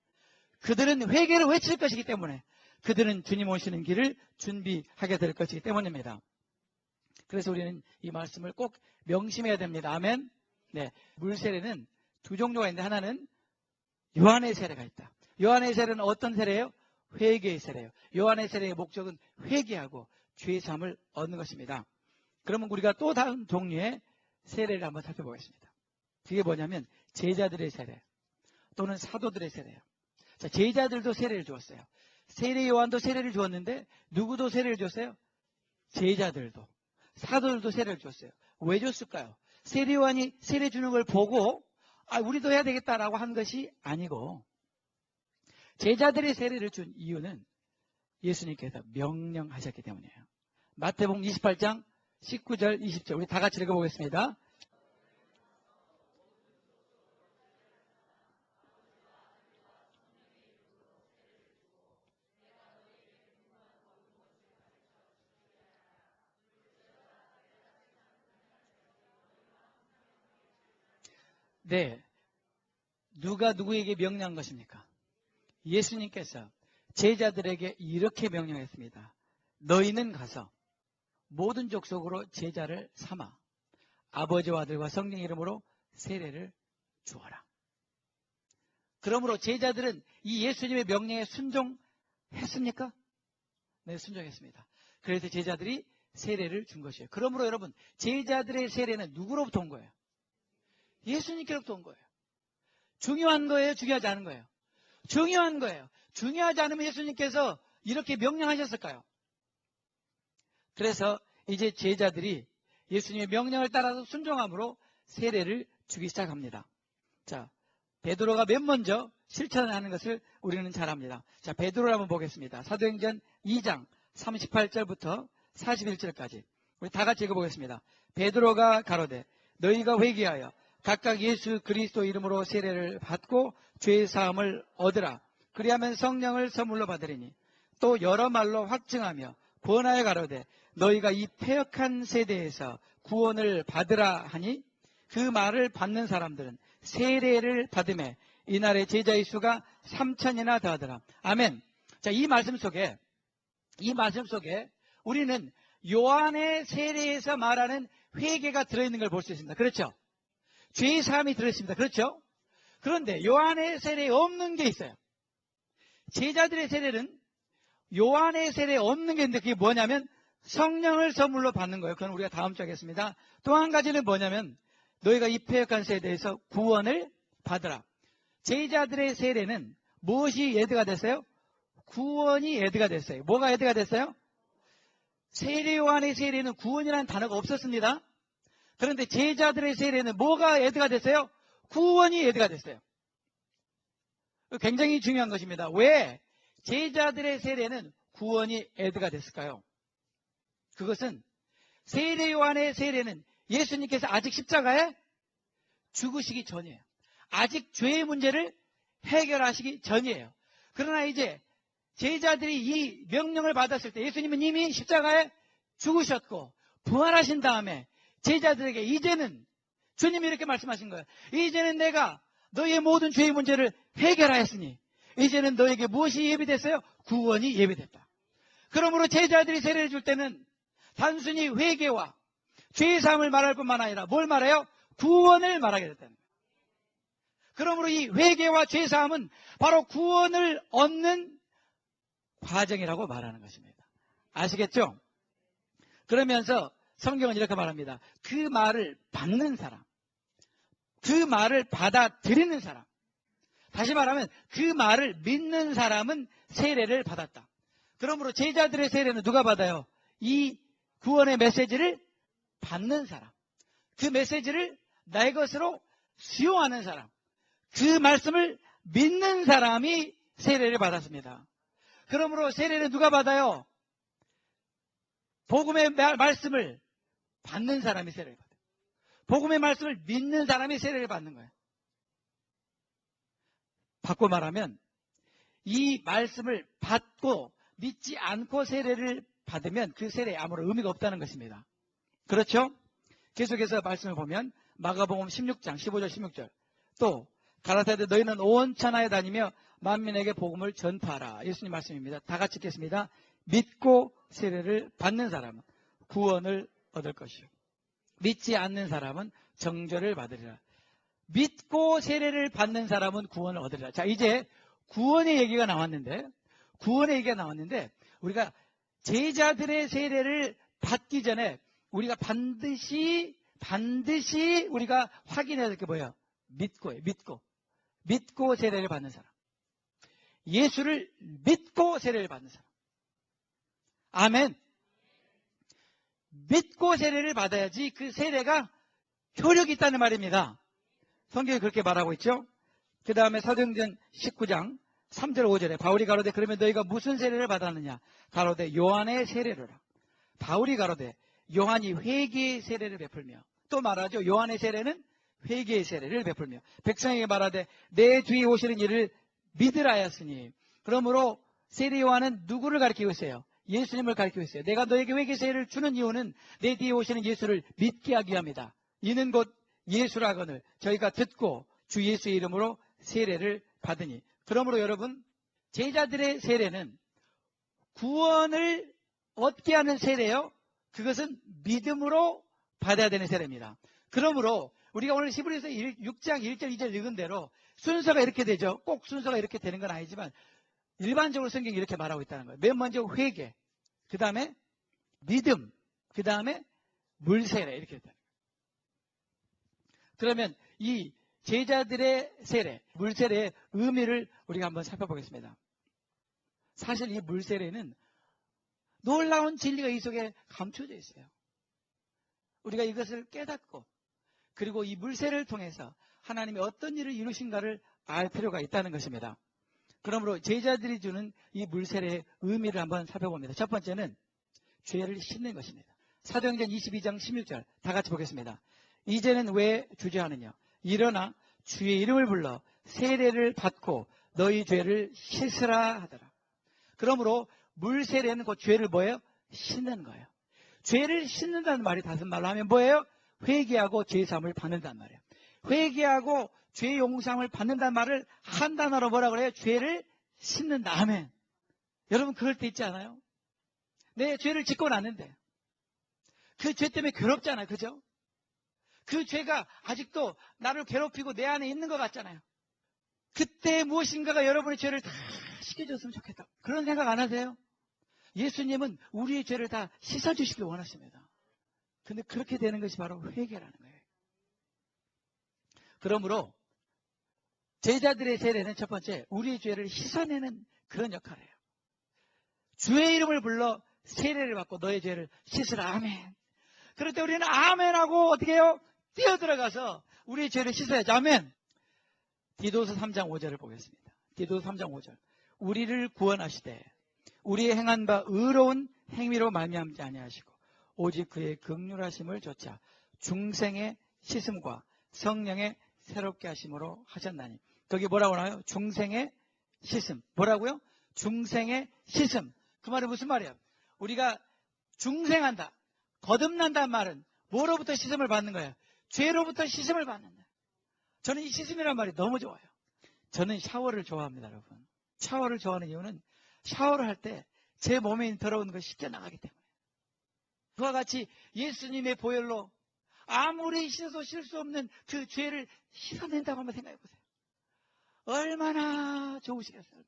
그들은 회개를 외칠 것이기 때문에, 그들은 주님 오시는 길을 준비하게 될 것이기 때문입니다. 그래서 우리는 이 말씀을 꼭 명심해야 됩니다. 아멘. 네, 물세례는 두 종류가 있는데, 하나는 요한의 세례가 있다. 요한의 세례는 어떤 세례예요? 회개의 세례예요. 요한의 세례의 목적은 회개하고 죄 사함을 얻는 것입니다. 그러면 우리가 또 다른 종류의 세례를 한번 살펴보겠습니다. 그게 뭐냐면 제자들의 세례 또는 사도들의 세례예요. 자, 제자들도 세례를 주었어요. 세례 요한도 세례를 주었는데 누구도 세례를 줬어요? 제자들도. 사도들도 세례를 줬어요. 왜 줬을까요? 세례 요한이 세례 주는 걸 보고 우리도 해야 되겠다라고 한 것이 아니고, 제자들의 세례를 준 이유는 예수님께서 명령하셨기 때문이에요. 마태복음 28장 19절 20절 우리 다 같이 읽어보겠습니다. 네, 누가 누구에게 명령한 것입니까? 예수님께서 제자들에게 이렇게 명령했습니다. 너희는 가서 모든 족속으로 제자를 삼아 아버지와 아들과 성령 이름으로 세례를 주어라. 그러므로 제자들은 이 예수님의 명령에 순종했습니까? 네, 순종했습니다. 그래서 제자들이 세례를 준 것이에요. 그러므로 여러분, 제자들의 세례는 누구로부터 온 거예요? 예수님께로부터 온 거예요. 중요한 거예요? 중요하지 않은 거예요? 중요한 거예요. 중요하지 않으면 예수님께서 이렇게 명령하셨을까요? 그래서 이제 제자들이 예수님의 명령을 따라서 순종함으로 세례를 주기 시작합니다. 자, 베드로가 맨 먼저 실천하는 것을 우리는 잘 압니다. 자, 베드로를 한번 보겠습니다. 사도행전 2장 38절부터 41절까지 우리 다 같이 읽어보겠습니다. 베드로가 가로되 너희가 회개하여 각각 예수 그리스도 이름으로 세례를 받고 죄 사함을 얻으라. 그리하면 성령을 선물로 받으리니, 또 여러 말로 확증하며 권하여 가로되 너희가 이 패역한 세대에서 구원을 받으라 하니, 그 말을 받는 사람들은 세례를 받음에 이날의 제자의 수가 3,000이나 더하더라. 아멘. 자, 이 말씀 속에 우리는 요한의 세례에서 말하는 회개가 들어있는 걸 볼 수 있습니다. 그렇죠? 죄의 사함이 들어있습니다. 그렇죠? 그런데 요한의 세례에 없는 게 있어요. 제자들의 세례는 요한의 세례에 없는 게 있는데, 그게 뭐냐면 성령을 선물로 받는 거예요. 그건 우리가 다음 주에 하겠습니다. 또 한 가지는 뭐냐면 너희가 이 패역한 세대에서 구원을 받으라. 제자들의 세례는 무엇이 예드가 됐어요? 구원이 예드가 됐어요. 뭐가 예드가 됐어요? 세례 요한의 세례는 구원이라는 단어가 없었습니다. 그런데 제자들의 세례는 뭐가 예드가 됐어요? 구원이 예드가 됐어요. 굉장히 중요한 것입니다. 왜 제자들의 세례는 구원이 예드가 됐을까요? 그것은 세례 요한의 세례는 예수님께서 아직 십자가에 죽으시기 전이에요. 아직 죄의 문제를 해결하시기 전이에요. 그러나 이제 제자들이 이 명령을 받았을 때 예수님은 이미 십자가에 죽으셨고 부활하신 다음에 제자들에게 이제는, 주님이 이렇게 말씀하신 거예요. 이제는 내가 너희의 모든 죄의 문제를 해결하였으니 이제는 너에게 무엇이 예비됐어요? 구원이 예비됐다. 그러므로 제자들이 세례를 줄 때는 단순히 회개와 죄의 사함을 말할 뿐만 아니라 뭘 말해요? 구원을 말하게 됐다는 거예요. 그러므로 이 회개와 죄의 사함은 바로 구원을 얻는 과정이라고 말하는 것입니다. 아시겠죠? 그러면서 성경은 이렇게 말합니다. 그 말을 받는 사람, 그 말을 받아들이는 사람, 다시 말하면 그 말을 믿는 사람은 세례를 받았다. 그러므로 제자들의 세례는 누가 받아요? 이 구원의 메시지를 받는 사람, 그 메시지를 나의 것으로 수용하는 사람, 그 말씀을 믿는 사람이 세례를 받았습니다. 그러므로 세례를 누가 받아요? 복음의 말씀을 받는 사람이 세례를 받아요. 복음의 말씀을 믿는 사람이 세례를 받는 거예요. 바꿔 말하면 이 말씀을 받고 믿지 않고 세례를 받으면 그 세례에 아무런 의미가 없다는 것입니다. 그렇죠? 계속해서 말씀을 보면 마가복음 16장 15절 16절 또 가라사대 너희는 온 천하에 다니며 만민에게 복음을 전파하라. 예수님 말씀입니다. 다 같이 읽겠습니다. 믿고 세례를 받는 사람은 구원을 얻을 것이요 믿지 않는 사람은 정죄를 받으리라. 믿고 세례를 받는 사람은 구원을 얻으리라. 자, 이제 구원의 얘기가 나왔는데 우리가 제자들의 세례를 받기 전에 우리가 반드시 우리가 확인해야 될 게 뭐예요? 믿고 세례를 받는 사람. 예수를 믿고 세례를 받는 사람. 아멘. 믿고 세례를 받아야지 그 세례가 효력이 있다는 말입니다. 성경이 그렇게 말하고 있죠. 그 다음에 사도행전 19장 3절 5절에 바울이 가로되 그러면 너희가 무슨 세례를 받았느냐? 가로되 요한의 세례로라. 바울이 가로되 요한이 회개의 세례를 베풀며 또 말하죠. 요한의 세례는 회개의 세례를 베풀며 백성에게 말하되 내 뒤에 오시는 이를 믿으라 하였으니 그러므로 세례 요한은 누구를 가리키고 있어요? 예수님을 가리키고 있어요. 내가 너에게 회개 세례를 주는 이유는 내 뒤에 오시는 예수를 믿게 하기 위함이다. 이는 곧 예수라거늘 저희가 듣고 주 예수의 이름으로 세례를 받으니. 그러므로 여러분 제자들의 세례는 구원을 얻게 하는 세례요. 그것은 믿음으로 받아야 되는 세례입니다. 그러므로 우리가 오늘 히브리서 6장 1절 2절 읽은 대로 순서가 이렇게 되죠. 꼭 순서가 이렇게 되는 건 아니지만 일반적으로 성경이 이렇게 말하고 있다는 거예요. 맨 먼저 회개, 그 다음에 믿음, 그 다음에 물세례 이렇게 됐다. 그러면 이 제자들의 세례, 물세례의 의미를 우리가 한번 살펴보겠습니다. 사실 이 물세례는 놀라운 진리가 이 속에 감춰져 있어요. 우리가 이것을 깨닫고 그리고 이 물세례를 통해서 하나님이 어떤 일을 이루신가를 알 필요가 있다는 것입니다. 그러므로 제자들이 주는 이 물세례의 의미를 한번 살펴봅니다. 첫 번째는 죄를 씻는 것입니다. 사도행전 22장 16절 다 같이 보겠습니다. 이제는 왜 주저하느냐? 일어나 주의 이름을 불러 세례를 받고 너희 죄를 씻으라 하더라. 그러므로 물세례는 그 죄를 뭐예요? 씻는 거예요. 죄를 씻는다는 말이 다른 말로 하면 뭐예요? 회개하고 죄사함을 받는다는 말이에요. 회개하고 죄 용서함을 받는다는 말을 한 단어로 뭐라 그래요? 죄를 씻는다. 아멘. 여러분 그럴 때 있지 않아요? 내 죄를 짓고 났는데 그 죄 때문에 괴롭잖아요. 그죠? 그 죄가 아직도 나를 괴롭히고 내 안에 있는 것 같잖아요. 그때 무엇인가가 여러분의 죄를 다 씻겨줬으면 좋겠다. 그런 생각 안 하세요? 예수님은 우리의 죄를 다 씻어주시길 원하십니다. 근데 그렇게 되는 것이 바로 회개라는 거예요. 그러므로 제자들의 세례는 첫 번째 우리의 죄를 씻어내는 그런 역할이에요. 주의 이름을 불러 세례를 받고 너의 죄를 씻으라. 아멘. 그럴 때 우리는 아멘하고 어떻게 해요? 뛰어들어가서 우리의 죄를 씻어야죠. 아멘. 디도서 3장 5절을 보겠습니다. 디도서 3장 5절. 우리를 구원하시되 우리의 행한 바 의로운 행위로 말미암지 아니하시고 오직 그의 긍휼하심을 조차 중생의 씻음과 성령의 새롭게 하심으로 하셨나니. 거기 뭐라고 나와요? 중생의 씻음. 뭐라고요? 중생의 씻음. 그 말은 무슨 말이에요? 우리가 중생한다, 거듭난다는 말은 뭐로부터 씻음을 받는 거예요? 죄로부터 씻음을 받는 거예요. 저는 이 씻음이라는 말이 너무 좋아요. 저는 샤워를 좋아합니다, 여러분. 샤워를 좋아하는 이유는 샤워를 할 때 제 몸에 더러운 것이 씻겨 나가기 때문에. 그와 같이 예수님의 보혈로 아무리 씻어도 쉴 수 없는 그 죄를 씻어낸다고 한번 생각해 보세요. 얼마나 좋으시겠어요.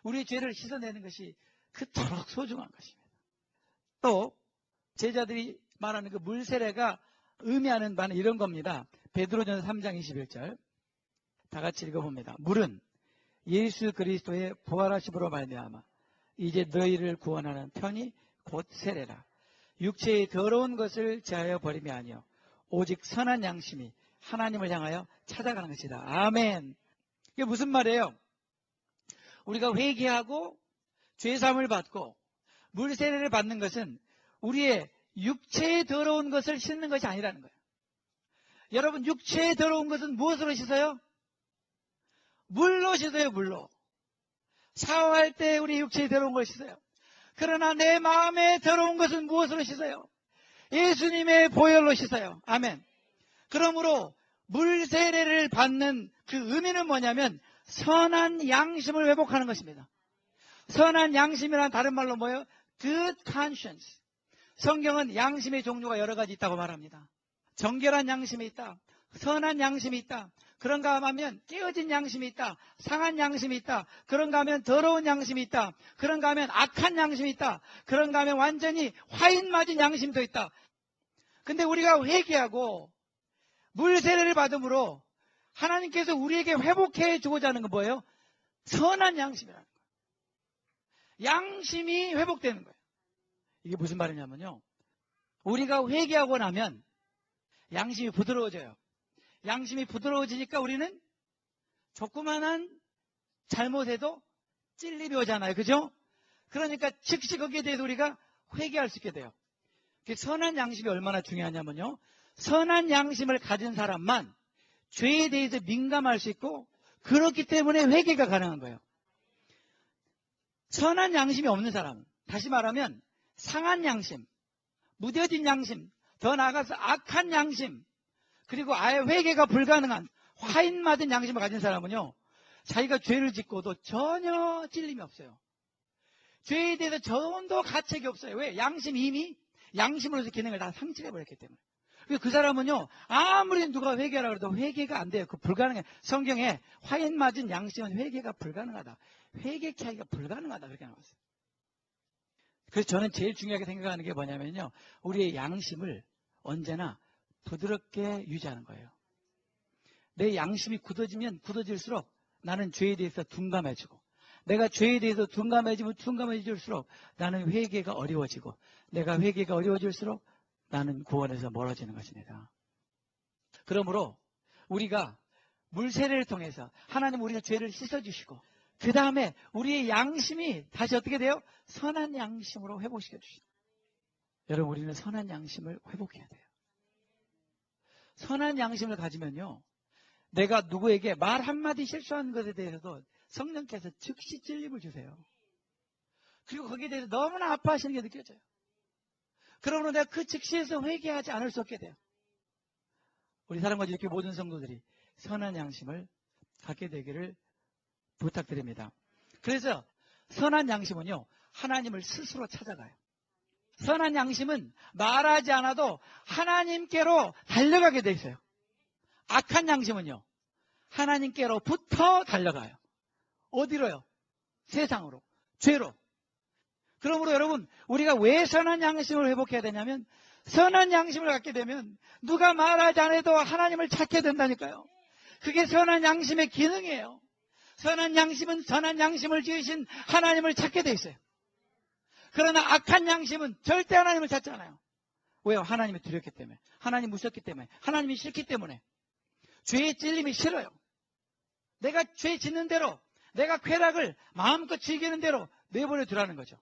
우리의 죄를 씻어내는 것이 그토록 소중한 것입니다. 또 제자들이 말하는 그 물세례가 의미하는 바는 이런 겁니다. 베드로전서 3장 21절 다 같이 읽어봅니다. 물은 예수 그리스도의 부활하심으로 말미암아 이제 너희를 구원하는 편이 곧 세례라. 육체의 더러운 것을 제하여 버림이 아니요 오직 선한 양심이 하나님을 향하여 찾아가는 것이다. 아멘. 이게 무슨 말이에요? 우리가 회개하고 죄사함을 받고 물세례를 받는 것은 우리의 육체에 더러운 것을 씻는 것이 아니라는 거예요. 여러분, 육체에 더러운 것은 무엇으로 씻어요? 물로 씻어요, 물로. 샤워할 때 우리 육체에 더러운 걸 씻어요. 그러나 내 마음에 더러운 것은 무엇으로 씻어요? 예수님의 보혈로 씻어요. 아멘. 그러므로 물 세례를 받는 그 의미는 뭐냐면 선한 양심을 회복하는 것입니다. 선한 양심이란 다른 말로 뭐예요? Good conscience. 성경은 양심의 종류가 여러 가지 있다고 말합니다. 정결한 양심이 있다. 선한 양심이 있다. 그런가 하면 깨어진 양심이 있다. 상한 양심이 있다. 그런가 하면 더러운 양심이 있다. 그런가 하면 악한 양심이 있다. 그런가 하면 완전히 화인 맞은 양심도 있다. 근데 우리가 회개하고 물 세례를 받음으로 하나님께서 우리에게 회복해 주고자 하는 건 뭐예요? 선한 양심이라는 거예요. 양심이 회복되는 거예요. 이게 무슨 말이냐면요. 우리가 회개하고 나면 양심이 부드러워져요. 양심이 부드러워지니까 우리는 조그만한 잘못해도 찔림이 오잖아요. 그죠? 그러니까 즉시 거기에 대해서 우리가 회개할 수 있게 돼요. 선한 양심이 얼마나 중요하냐면요. 선한 양심을 가진 사람만 죄에 대해서 민감할 수 있고 그렇기 때문에 회개가 가능한 거예요. 선한 양심이 없는 사람은, 다시 말하면 상한 양심, 무뎌진 양심, 더 나아가서 악한 양심, 그리고 아예 회개가 불가능한 화인 맞은 양심을 가진 사람은요, 자기가 죄를 짓고도 전혀 찔림이 없어요. 죄에 대해서 전도 가책이 없어요. 왜? 양심이 이미 양심으로서 기능을 다 상실해버렸기 때문에. 그 사람은요, 아무리 누가 회개하라고 해도 회개가 안 돼요. 그 불가능해. 성경에 화인 맞은 양심은 회개가 불가능하다. 회개케 하기가 불가능하다. 그렇게 나왔어요. 그래서 저는 제일 중요하게 생각하는 게 뭐냐면요, 우리의 양심을 언제나 부드럽게 유지하는 거예요. 내 양심이 굳어지면 굳어질수록 나는 죄에 대해서 둔감해지고, 내가 죄에 대해서 둔감해지면 둔감해질수록 나는 회개가 어려워지고, 내가 회개가 어려워질수록 나는 구원에서 멀어지는 것입니다. 그러므로 우리가 물세례를 통해서 하나님 우리가 죄를 씻어주시고, 그 다음에 우리의 양심이 다시 어떻게 돼요? 선한 양심으로 회복시켜 주시죠. 여러분, 우리는 선한 양심을 회복해야 돼요. 선한 양심을 가지면요, 내가 누구에게 말 한마디 실수한 것에 대해서도 성령께서 즉시 찔림을 주세요. 그리고 거기에 대해서 너무나 아파하시는 게 느껴져요. 그러므로 내가 그 즉시에서 회개하지 않을 수 없게 돼요. 우리 사랑과 이렇게 모든 성도들이 선한 양심을 갖게 되기를 부탁드립니다. 그래서 선한 양심은요, 하나님을 스스로 찾아가요. 선한 양심은 말하지 않아도 하나님께로 달려가게 돼 있어요. 악한 양심은요, 하나님께로부터 달려가요. 어디로요? 세상으로, 죄로. 그러므로 여러분, 우리가 왜 선한 양심을 회복해야 되냐면, 선한 양심을 갖게 되면 누가 말하지 않아도 하나님을 찾게 된다니까요. 그게 선한 양심의 기능이에요. 선한 양심은 선한 양심을 지으신 하나님을 찾게 돼 있어요. 그러나 악한 양심은 절대 하나님을 찾지 않아요. 왜요? 하나님이 두렵기 때문에, 하나님 무섭기 때문에, 하나님이 싫기 때문에. 죄의 찔림이 싫어요. 내가 죄 짓는 대로, 내가 쾌락을 마음껏 즐기는 대로 내버려 두라는 거죠.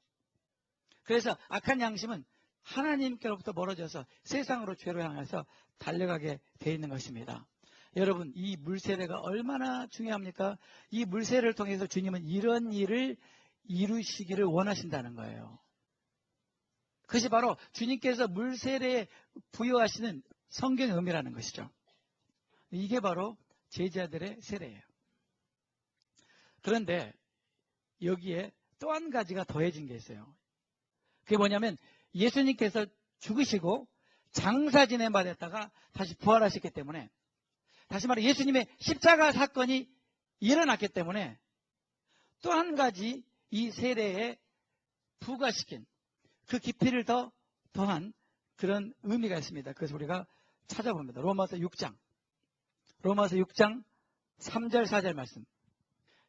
그래서 악한 양심은 하나님께로부터 멀어져서 세상으로 죄로 향해서 달려가게 돼 있는 것입니다. 여러분, 이 물세례가 얼마나 중요합니까? 이 물세례를 통해서 주님은 이런 일을 이루시기를 원하신다는 거예요. 그것이 바로 주님께서 물세례에 부여하시는 성경의 의미라는 것이죠. 이게 바로 제자들의 세례예요. 그런데 여기에 또 한 가지가 더해진 게 있어요. 그게 뭐냐면 예수님께서 죽으시고 장사 지낸 바 됐다가 다시 부활하셨기 때문에, 다시 말해 예수님의 십자가 사건이 일어났기 때문에 또 한 가지 이 세례에 부과시킨 그 깊이를 더한 그런 의미가 있습니다. 그래서 우리가 찾아봅니다. 로마서 6장 3절 4절 말씀.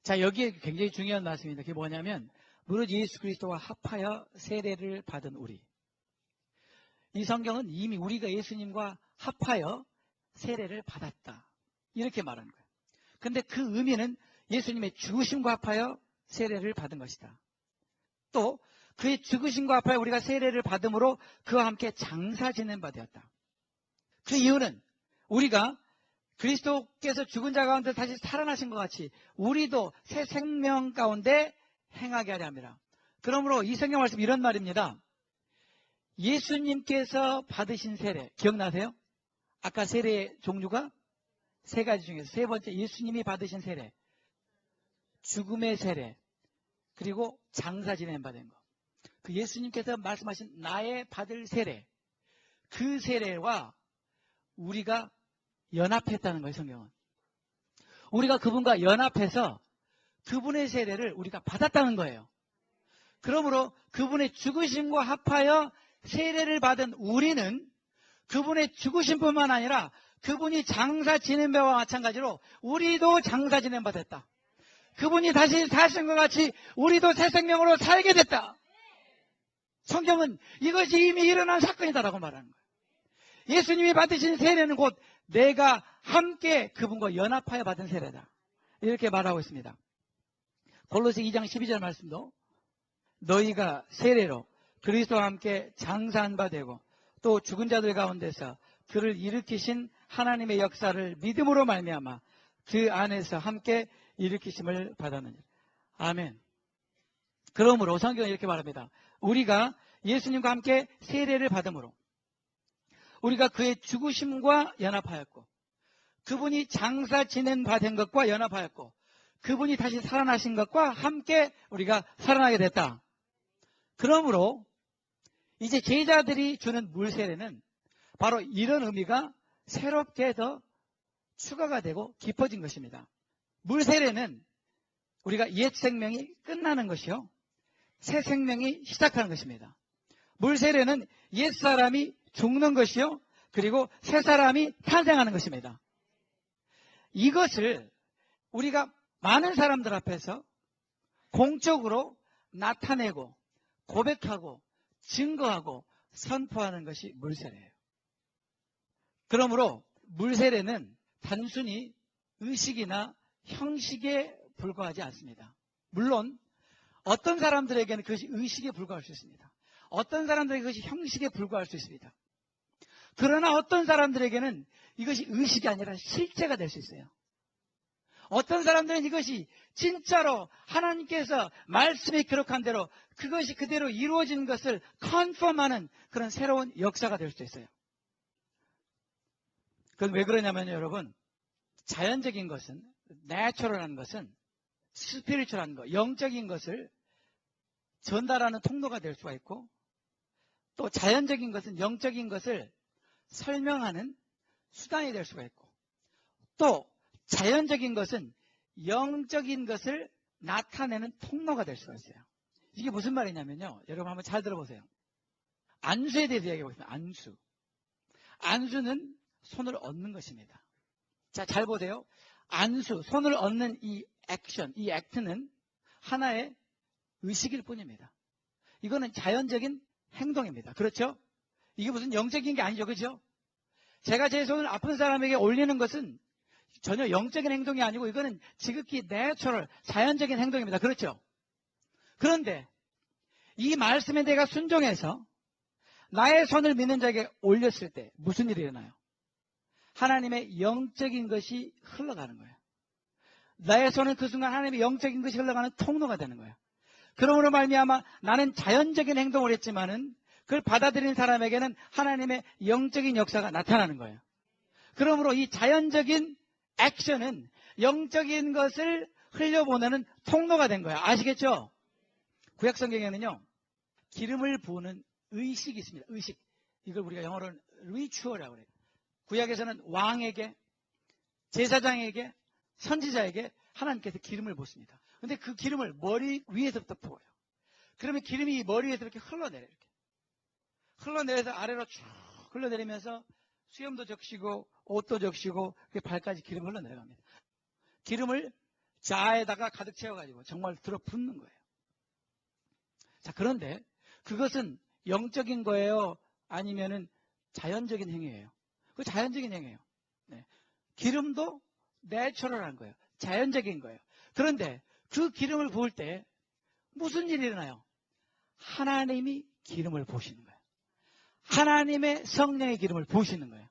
자, 여기에 굉장히 중요한 말씀입니다. 그게 뭐냐면 무릇 예수 그리스도와 합하여 세례를 받은 우리. 이 성경은 이미 우리가 예수님과 합하여 세례를 받았다, 이렇게 말하는 거예요. 근데 그 의미는 예수님의 죽으심과 합하여 세례를 받은 것이다. 또 그의 죽으심과 합하여 우리가 세례를 받음으로 그와 함께 장사 지낸 바 되었다. 그 이유는 우리가 그리스도께서 죽은 자 가운데 다시 살아나신 것 같이 우리도 새 생명 가운데 행하게 하려 합니다. 그러므로 이 성경 말씀 이런 말입니다. 예수님께서 받으신 세례 기억나세요? 아까 세례의 종류가 세 가지 중에서 세 번째 예수님이 받으신 세례, 죽음의 세례, 그리고 장사 지낸 바 된 것. 그 예수님께서 말씀하신 나의 받을 세례, 그 세례와 우리가 연합했다는 거예요. 성경은. 우리가 그분과 연합해서 그분의 세례를 우리가 받았다는 거예요. 그러므로 그분의 죽으심과 합하여 세례를 받은 우리는 그분의 죽으심뿐만 아니라 그분이 장사 지낸 바와 마찬가지로 우리도 장사 지낸 바 됐다. 그분이 다시 사신 것 같이 우리도 새 생명으로 살게 됐다. 성경은 이것이 이미 일어난 사건이다라고 말하는 거예요. 예수님이 받으신 세례는 곧 내가 함께 그분과 연합하여 받은 세례다. 이렇게 말하고 있습니다. 골로새 2장 12절 말씀도 너희가 세례로 그리스도와 함께 장사한 바 되고 또 죽은 자들 가운데서 그를 일으키신 하나님의 역사를 믿음으로 말미암아 그 안에서 함께 일으키심을 받았느니라. 아멘. 그러므로 성경은 이렇게 말합니다. 우리가 예수님과 함께 세례를 받음으로 우리가 그의 죽으심과 연합하였고 그분이 장사 지낸 바 된 것과 연합하였고 그분이 다시 살아나신 것과 함께 우리가 살아나게 됐다. 그러므로 이제 제자들이 주는 물세례는 바로 이런 의미가 새롭게 더 추가가 되고 깊어진 것입니다. 물세례는 우리가 옛 생명이 끝나는 것이요 새 생명이 시작하는 것입니다. 물세례는 옛 사람이 죽는 것이요 그리고 새 사람이 탄생하는 것입니다. 이것을 우리가 많은 사람들 앞에서 공적으로 나타내고 고백하고 증거하고 선포하는 것이 물세례예요. 그러므로 물세례는 단순히 의식이나 형식에 불과하지 않습니다. 물론 어떤 사람들에게는 그것이 의식에 불과할 수 있습니다. 어떤 사람들에게 그것이 형식에 불과할 수 있습니다. 그러나 어떤 사람들에게는 이것이 의식이 아니라 실제가 될 수 있어요. 어떤 사람들은 이것이 진짜로 하나님께서 말씀에 기록한 대로 그것이 그대로 이루어진 것을 컨펌하는 그런 새로운 역사가 될 수도 있어요. 그건 왜 그러냐면요, 여러분. 자연적인 것은, 내추럴한 것은, 스피리추얼한 것, 영적인 것을 전달하는 통로가 될 수가 있고, 또 자연적인 것은 영적인 것을 설명하는 수단이 될 수가 있고, 또 자연적인 것은 영적인 것을 나타내는 통로가 될 수가 있어요. 이게 무슨 말이냐면요. 여러분 한번 잘 들어보세요. 안수에 대해서 이야기해 보겠습니다. 안수. 안수는 손을 얹는 것입니다. 자, 잘 보세요. 안수, 손을 얹는 이 액션, 이 액트는 하나의 의식일 뿐입니다. 이거는 자연적인 행동입니다. 그렇죠? 이게 무슨 영적인 게 아니죠. 그렇죠? 제가 제 손을 아픈 사람에게 올리는 것은 전혀 영적인 행동이 아니고 이거는 지극히 내추럴, 자연적인 행동입니다. 그렇죠? 그런데 이 말씀에 내가 순종해서 나의 손을 믿는 자에게 올렸을 때 무슨 일이 일어나요? 하나님의 영적인 것이 흘러가는 거예요. 나의 손은 그 순간 하나님의 영적인 것이 흘러가는 통로가 되는 거예요. 그러므로 말미암아 나는 자연적인 행동을 했지만은 그걸 받아들인 사람에게는 하나님의 영적인 역사가 나타나는 거예요. 그러므로 이 자연적인 액션은 영적인 것을 흘려보내는 통로가 된 거예요. 아시겠죠? 구약성경에는요. 기름을 부으는 의식이 있습니다. 의식. 이걸 우리가 영어로는 리추얼이라고 그래요. 구약에서는 왕에게, 제사장에게, 선지자에게 하나님께서 기름을 붓습니다. 근데 그 기름을 머리 위에서부터 부어요. 그러면 기름이 머리 위에서 이렇게 흘러내려요. 이렇게. 흘러내려서 아래로 쭉 흘러내리면서 수염도 적시고 옷도 적시고 발까지 기름 흘러내려갑니다. 기름을 자에다가 가득 채워가지고 정말 들어붓는 거예요. 자, 그런데 그것은 영적인 거예요? 아니면은 자연적인 행위예요? 그 자연적인 행위예요. 네. 기름도 내추럴한 거예요. 자연적인 거예요. 그런데 그 기름을 부을 때 무슨 일이 일어나요? 하나님이 기름을 부으시는 거예요. 하나님의 성령의 기름을 부으시는 거예요.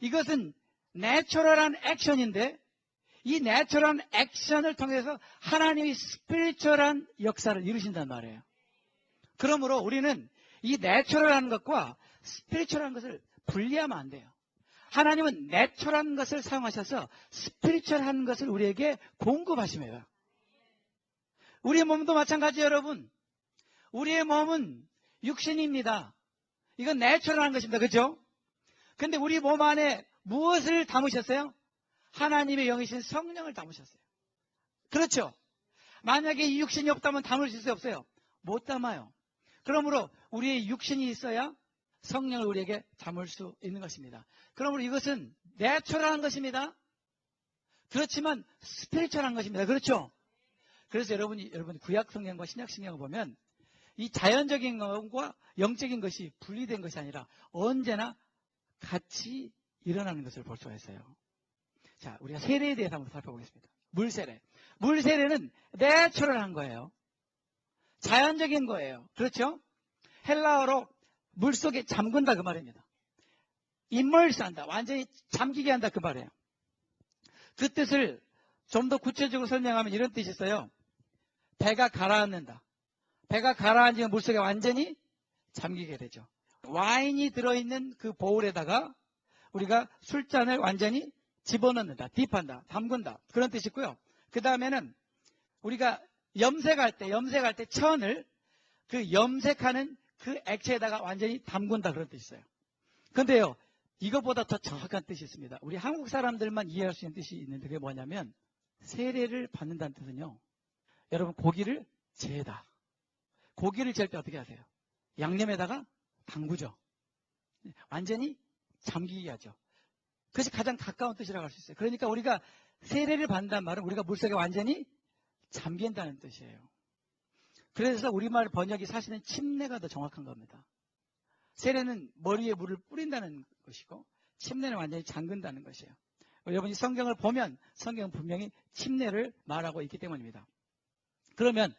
이것은 내추럴한 액션인데 이 내추럴한 액션을 통해서 하나님이 스피리추얼한 역사를 이루신단 말이에요. 그러므로 우리는 이 내추럴한 것과 스피리추얼한 것을 분리하면 안 돼요. 하나님은 내추럴한 것을 사용하셔서 스피리추얼한 것을 우리에게 공급하십니다. 우리의 몸도 마찬가지예요, 여러분. 우리의 몸은 육신입니다. 이건 내추럴한 것입니다. 그렇죠? 근데 우리 몸 안에 무엇을 담으셨어요? 하나님의 영이신 성령을 담으셨어요. 그렇죠? 만약에 이 육신이 없다면 담을 수 없어요. 못 담아요. 그러므로 우리의 육신이 있어야 성령을 우리에게 담을 수 있는 것입니다. 그러므로 이것은 내추럴한 것입니다. 그렇지만 스피리추얼한 것입니다. 그렇죠? 그래서 여러분 구약 성경과 신약 성경을 보면 이 자연적인 것과 영적인 것이 분리된 것이 아니라 언제나 같이 일어나는 것을 볼 수가 있어요. 자, 우리가 세례에 대해서 한번 살펴보겠습니다. 물세례. 물세례는 내추럴한 거예요. 자연적인 거예요. 그렇죠? 헬라어로 물속에 잠근다 그 말입니다. 임멀스 한다. 완전히 잠기게 한다 그 말이에요. 그 뜻을 좀 더 구체적으로 설명하면 이런 뜻이 있어요. 배가 가라앉는다. 배가 가라앉으면 물속에 완전히 잠기게 되죠. 와인이 들어있는 그 보울에다가 우리가 술잔을 완전히 집어넣는다. 딥한다. 담근다. 그런 뜻이 있고요. 그 다음에는 우리가 염색할 때 천을 그 염색하는 그 액체에다가 완전히 담근다. 그런 뜻이 있어요. 그런데요, 이것보다 더 정확한 뜻이 있습니다. 우리 한국 사람들만 이해할 수 있는 뜻이 있는데 그게 뭐냐면 세례를 받는다는 뜻은요. 여러분 고기를 재다. 고기를 잴 때 어떻게 하세요? 양념에다가 담그죠. 완전히 잠기게 하죠. 그것이 가장 가까운 뜻이라고 할 수 있어요. 그러니까 우리가 세례를 받는다는 말은 우리가 물속에 완전히 잠긴다는 뜻이에요. 그래서 우리말 번역이 사실은 침례가 더 정확한 겁니다. 세례는 머리에 물을 뿌린다는 것이고 침례는 완전히 잠근다는 것이에요. 여러분이 성경을 보면 성경은 분명히 침례를 말하고 있기 때문입니다. 그러면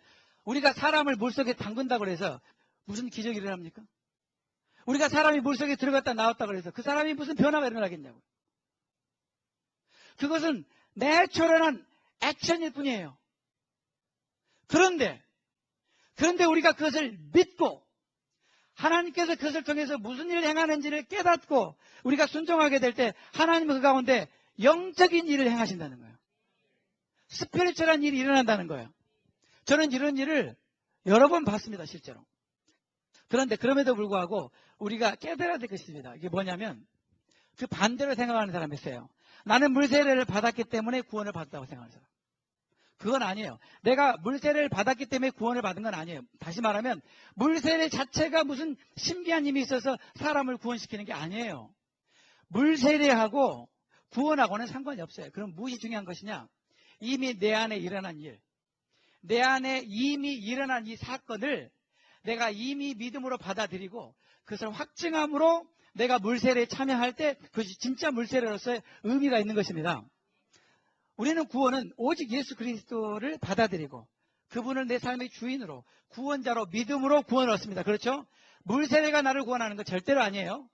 우리가 사람을 물속에 담근다고 해서 무슨 기적이 일어납니까? 우리가 사람이 물속에 들어갔다 나왔다고 해서 그 사람이 무슨 변화가 일어나겠냐고요. 그것은 내추럴한 액션일 뿐이에요. 그런데 우리가 그것을 믿고 하나님께서 그것을 통해서 무슨 일을 행하는지를 깨닫고 우리가 순종하게 될 때 하나님은 그 가운데 영적인 일을 행하신다는 거예요. 스피리추얼한 일이 일어난다는 거예요. 저는 이런 일을 여러 번 봤습니다. 실제로. 그런데 그럼에도 불구하고 우리가 깨달아야 될 것이 있습니다. 이게 뭐냐면 그 반대로 생각하는 사람이 있어요. 나는 물세례를 받았기 때문에 구원을 받았다고 생각하는 사람. 그건 아니에요. 내가 물세례를 받았기 때문에 구원을 받은 건 아니에요. 다시 말하면 물세례 자체가 무슨 신비한 힘이 있어서 사람을 구원시키는 게 아니에요. 물세례하고 구원하고는 상관이 없어요. 그럼 무엇이 중요한 것이냐? 이미 내 안에 일어난 일. 내 안에 이미 일어난 이 사건을 내가 이미 믿음으로 받아들이고 그것을 확증함으로 내가 물세례에 참여할 때 그것이 진짜 물세례로서의 의미가 있는 것입니다. 우리는 구원은 오직 예수 그리스도를 받아들이고 그분을 내 삶의 주인으로 구원자로 믿음으로 구원을 얻습니다. 그렇죠? 물세례가 나를 구원하는 건 절대로 아니에요.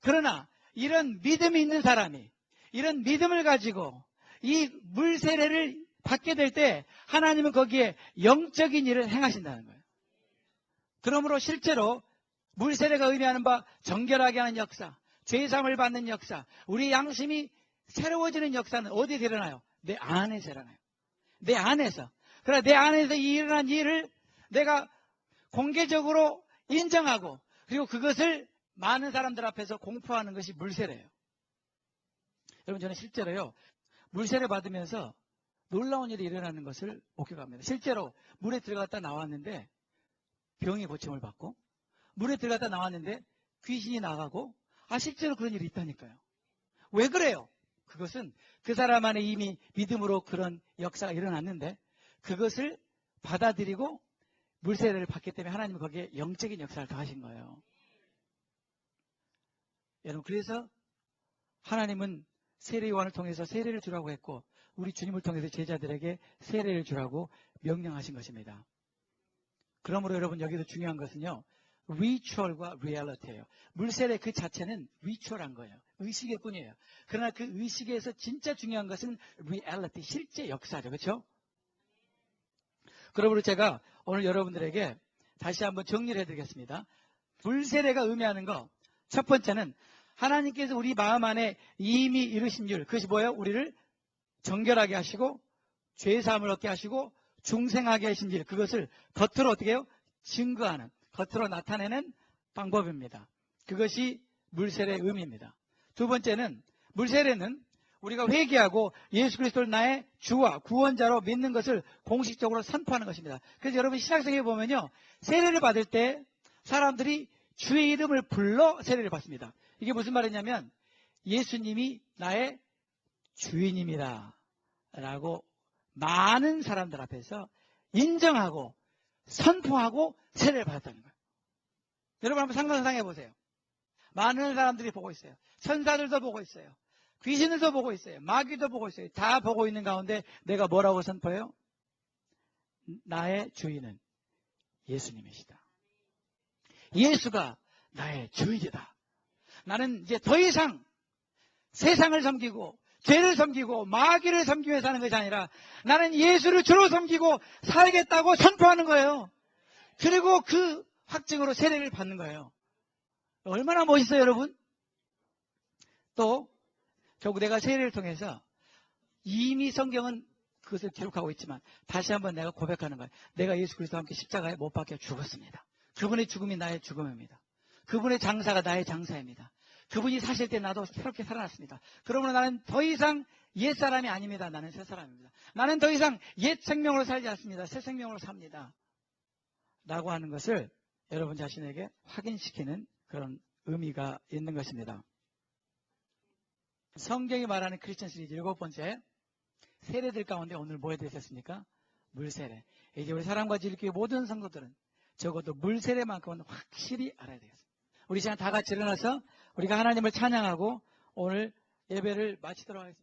그러나 이런 믿음이 있는 사람이 이런 믿음을 가지고 이 물세례를 받게 될 때 하나님은 거기에 영적인 일을 행하신다는 거예요. 그러므로 실제로 물세례가 의미하는 바 정결하게 하는 역사, 죄사함을 받는 역사, 우리 양심이 새로워지는 역사는 어디에 일어나요? 내 안에서 일어나요. 내 안에서. 그러나 내 안에서 이 일어난 일을 내가 공개적으로 인정하고 그리고 그것을 많은 사람들 앞에서 공포하는 것이 물세례예요. 여러분 저는 실제로요. 물세례 받으면서 놀라운 일이 일어나는 것을 목격합니다. 실제로 물에 들어갔다 나왔는데 병이 고침을 받고 물에 들어갔다 나왔는데 귀신이 나가고 실제로 그런 일이 있다니까요. 왜 그래요? 그것은 그 사람 안에 이미 믿음으로 그런 역사가 일어났는데 그것을 받아들이고 물세례를 받기 때문에 하나님은 거기에 영적인 역사를 더하신 거예요. 여러분 그래서 하나님은 세례 요한을 통해서 세례를 주라고 했고 우리 주님을 통해서 제자들에게 세례를 주라고 명령하신 것입니다. 그러므로 여러분 여기서 중요한 것은요. 리추얼과 리얼리티예요. 물세례 그 자체는 리추얼한 거예요. 의식일 뿐이에요. 그러나 그 의식에서 진짜 중요한 것은 리얼리티, 실제 역사죠. 그렇죠? 그러므로 제가 오늘 여러분들에게 다시 한번 정리를 해드리겠습니다. 물세례가 의미하는 거, 첫 번째는 하나님께서 우리 마음 안에 이미 이루신 줄, 그것이 뭐예요? 우리를 정결하게 하시고 죄사함을 얻게 하시고 중생하게 하신 줄, 그것을 겉으로 어떻게 해요? 증거하는, 겉으로 나타내는 방법입니다. 그것이 물세례의 의미입니다. 두 번째는 물세례는 우리가 회개하고 예수 그리스도를 나의 주와 구원자로 믿는 것을 공식적으로 선포하는 것입니다. 그래서 여러분 신약성경에 보면요. 세례를 받을 때 사람들이 주의 이름을 불러 세례를 받습니다. 이게 무슨 말이냐면 예수님이 나의 주인입니다 라고 많은 사람들 앞에서 인정하고 선포하고 세례를 받았다는 거예요. 여러분 한번 상상해 보세요. 많은 사람들이 보고 있어요. 천사들도 보고 있어요. 귀신들도 보고 있어요. 마귀도 보고 있어요. 다 보고 있는 가운데 내가 뭐라고 선포해요? 나의 주인은 예수님이시다. 예수가 나의 주인이다. 나는 이제 더 이상 세상을 섬기고 죄를 섬기고 마귀를 섬기며 사는 것이 아니라 나는 예수를 주로 섬기고 살겠다고 선포하는 거예요. 그리고 그 확증으로 세례를 받는 거예요. 얼마나 멋있어요, 여러분? 또 결국 내가 세례를 통해서 이미 성경은 그것을 기록하고 있지만 다시 한번 내가 고백하는 거예요. 내가 예수 그리스도와 함께 십자가에 못 박혀 죽었습니다. 그분의 죽음이 나의 죽음입니다. 그분의 장사가 나의 장사입니다. 그분이 사실 때 나도 새롭게 살아났습니다. 그러므로 나는 더 이상 옛사람이 아닙니다. 나는 새 사람입니다. 나는 더 이상 옛 생명으로 살지 않습니다. 새 생명으로 삽니다. 라고 하는 것을 여러분 자신에게 확인시키는 그런 의미가 있는 것입니다. 성경이 말하는 크리스천 시리즈 7번째, 세례들 가운데 오늘 뭐 해드렸습니까? 물세례. 이제 우리 사랑과 진리교회 모든 성도들은 적어도 물세례만큼은 확실히 알아야 되겠습니다. 우리 시간 다 같이 일어나서 우리가 하나님을 찬양하고 오늘 예배를 마치도록 하겠습니다.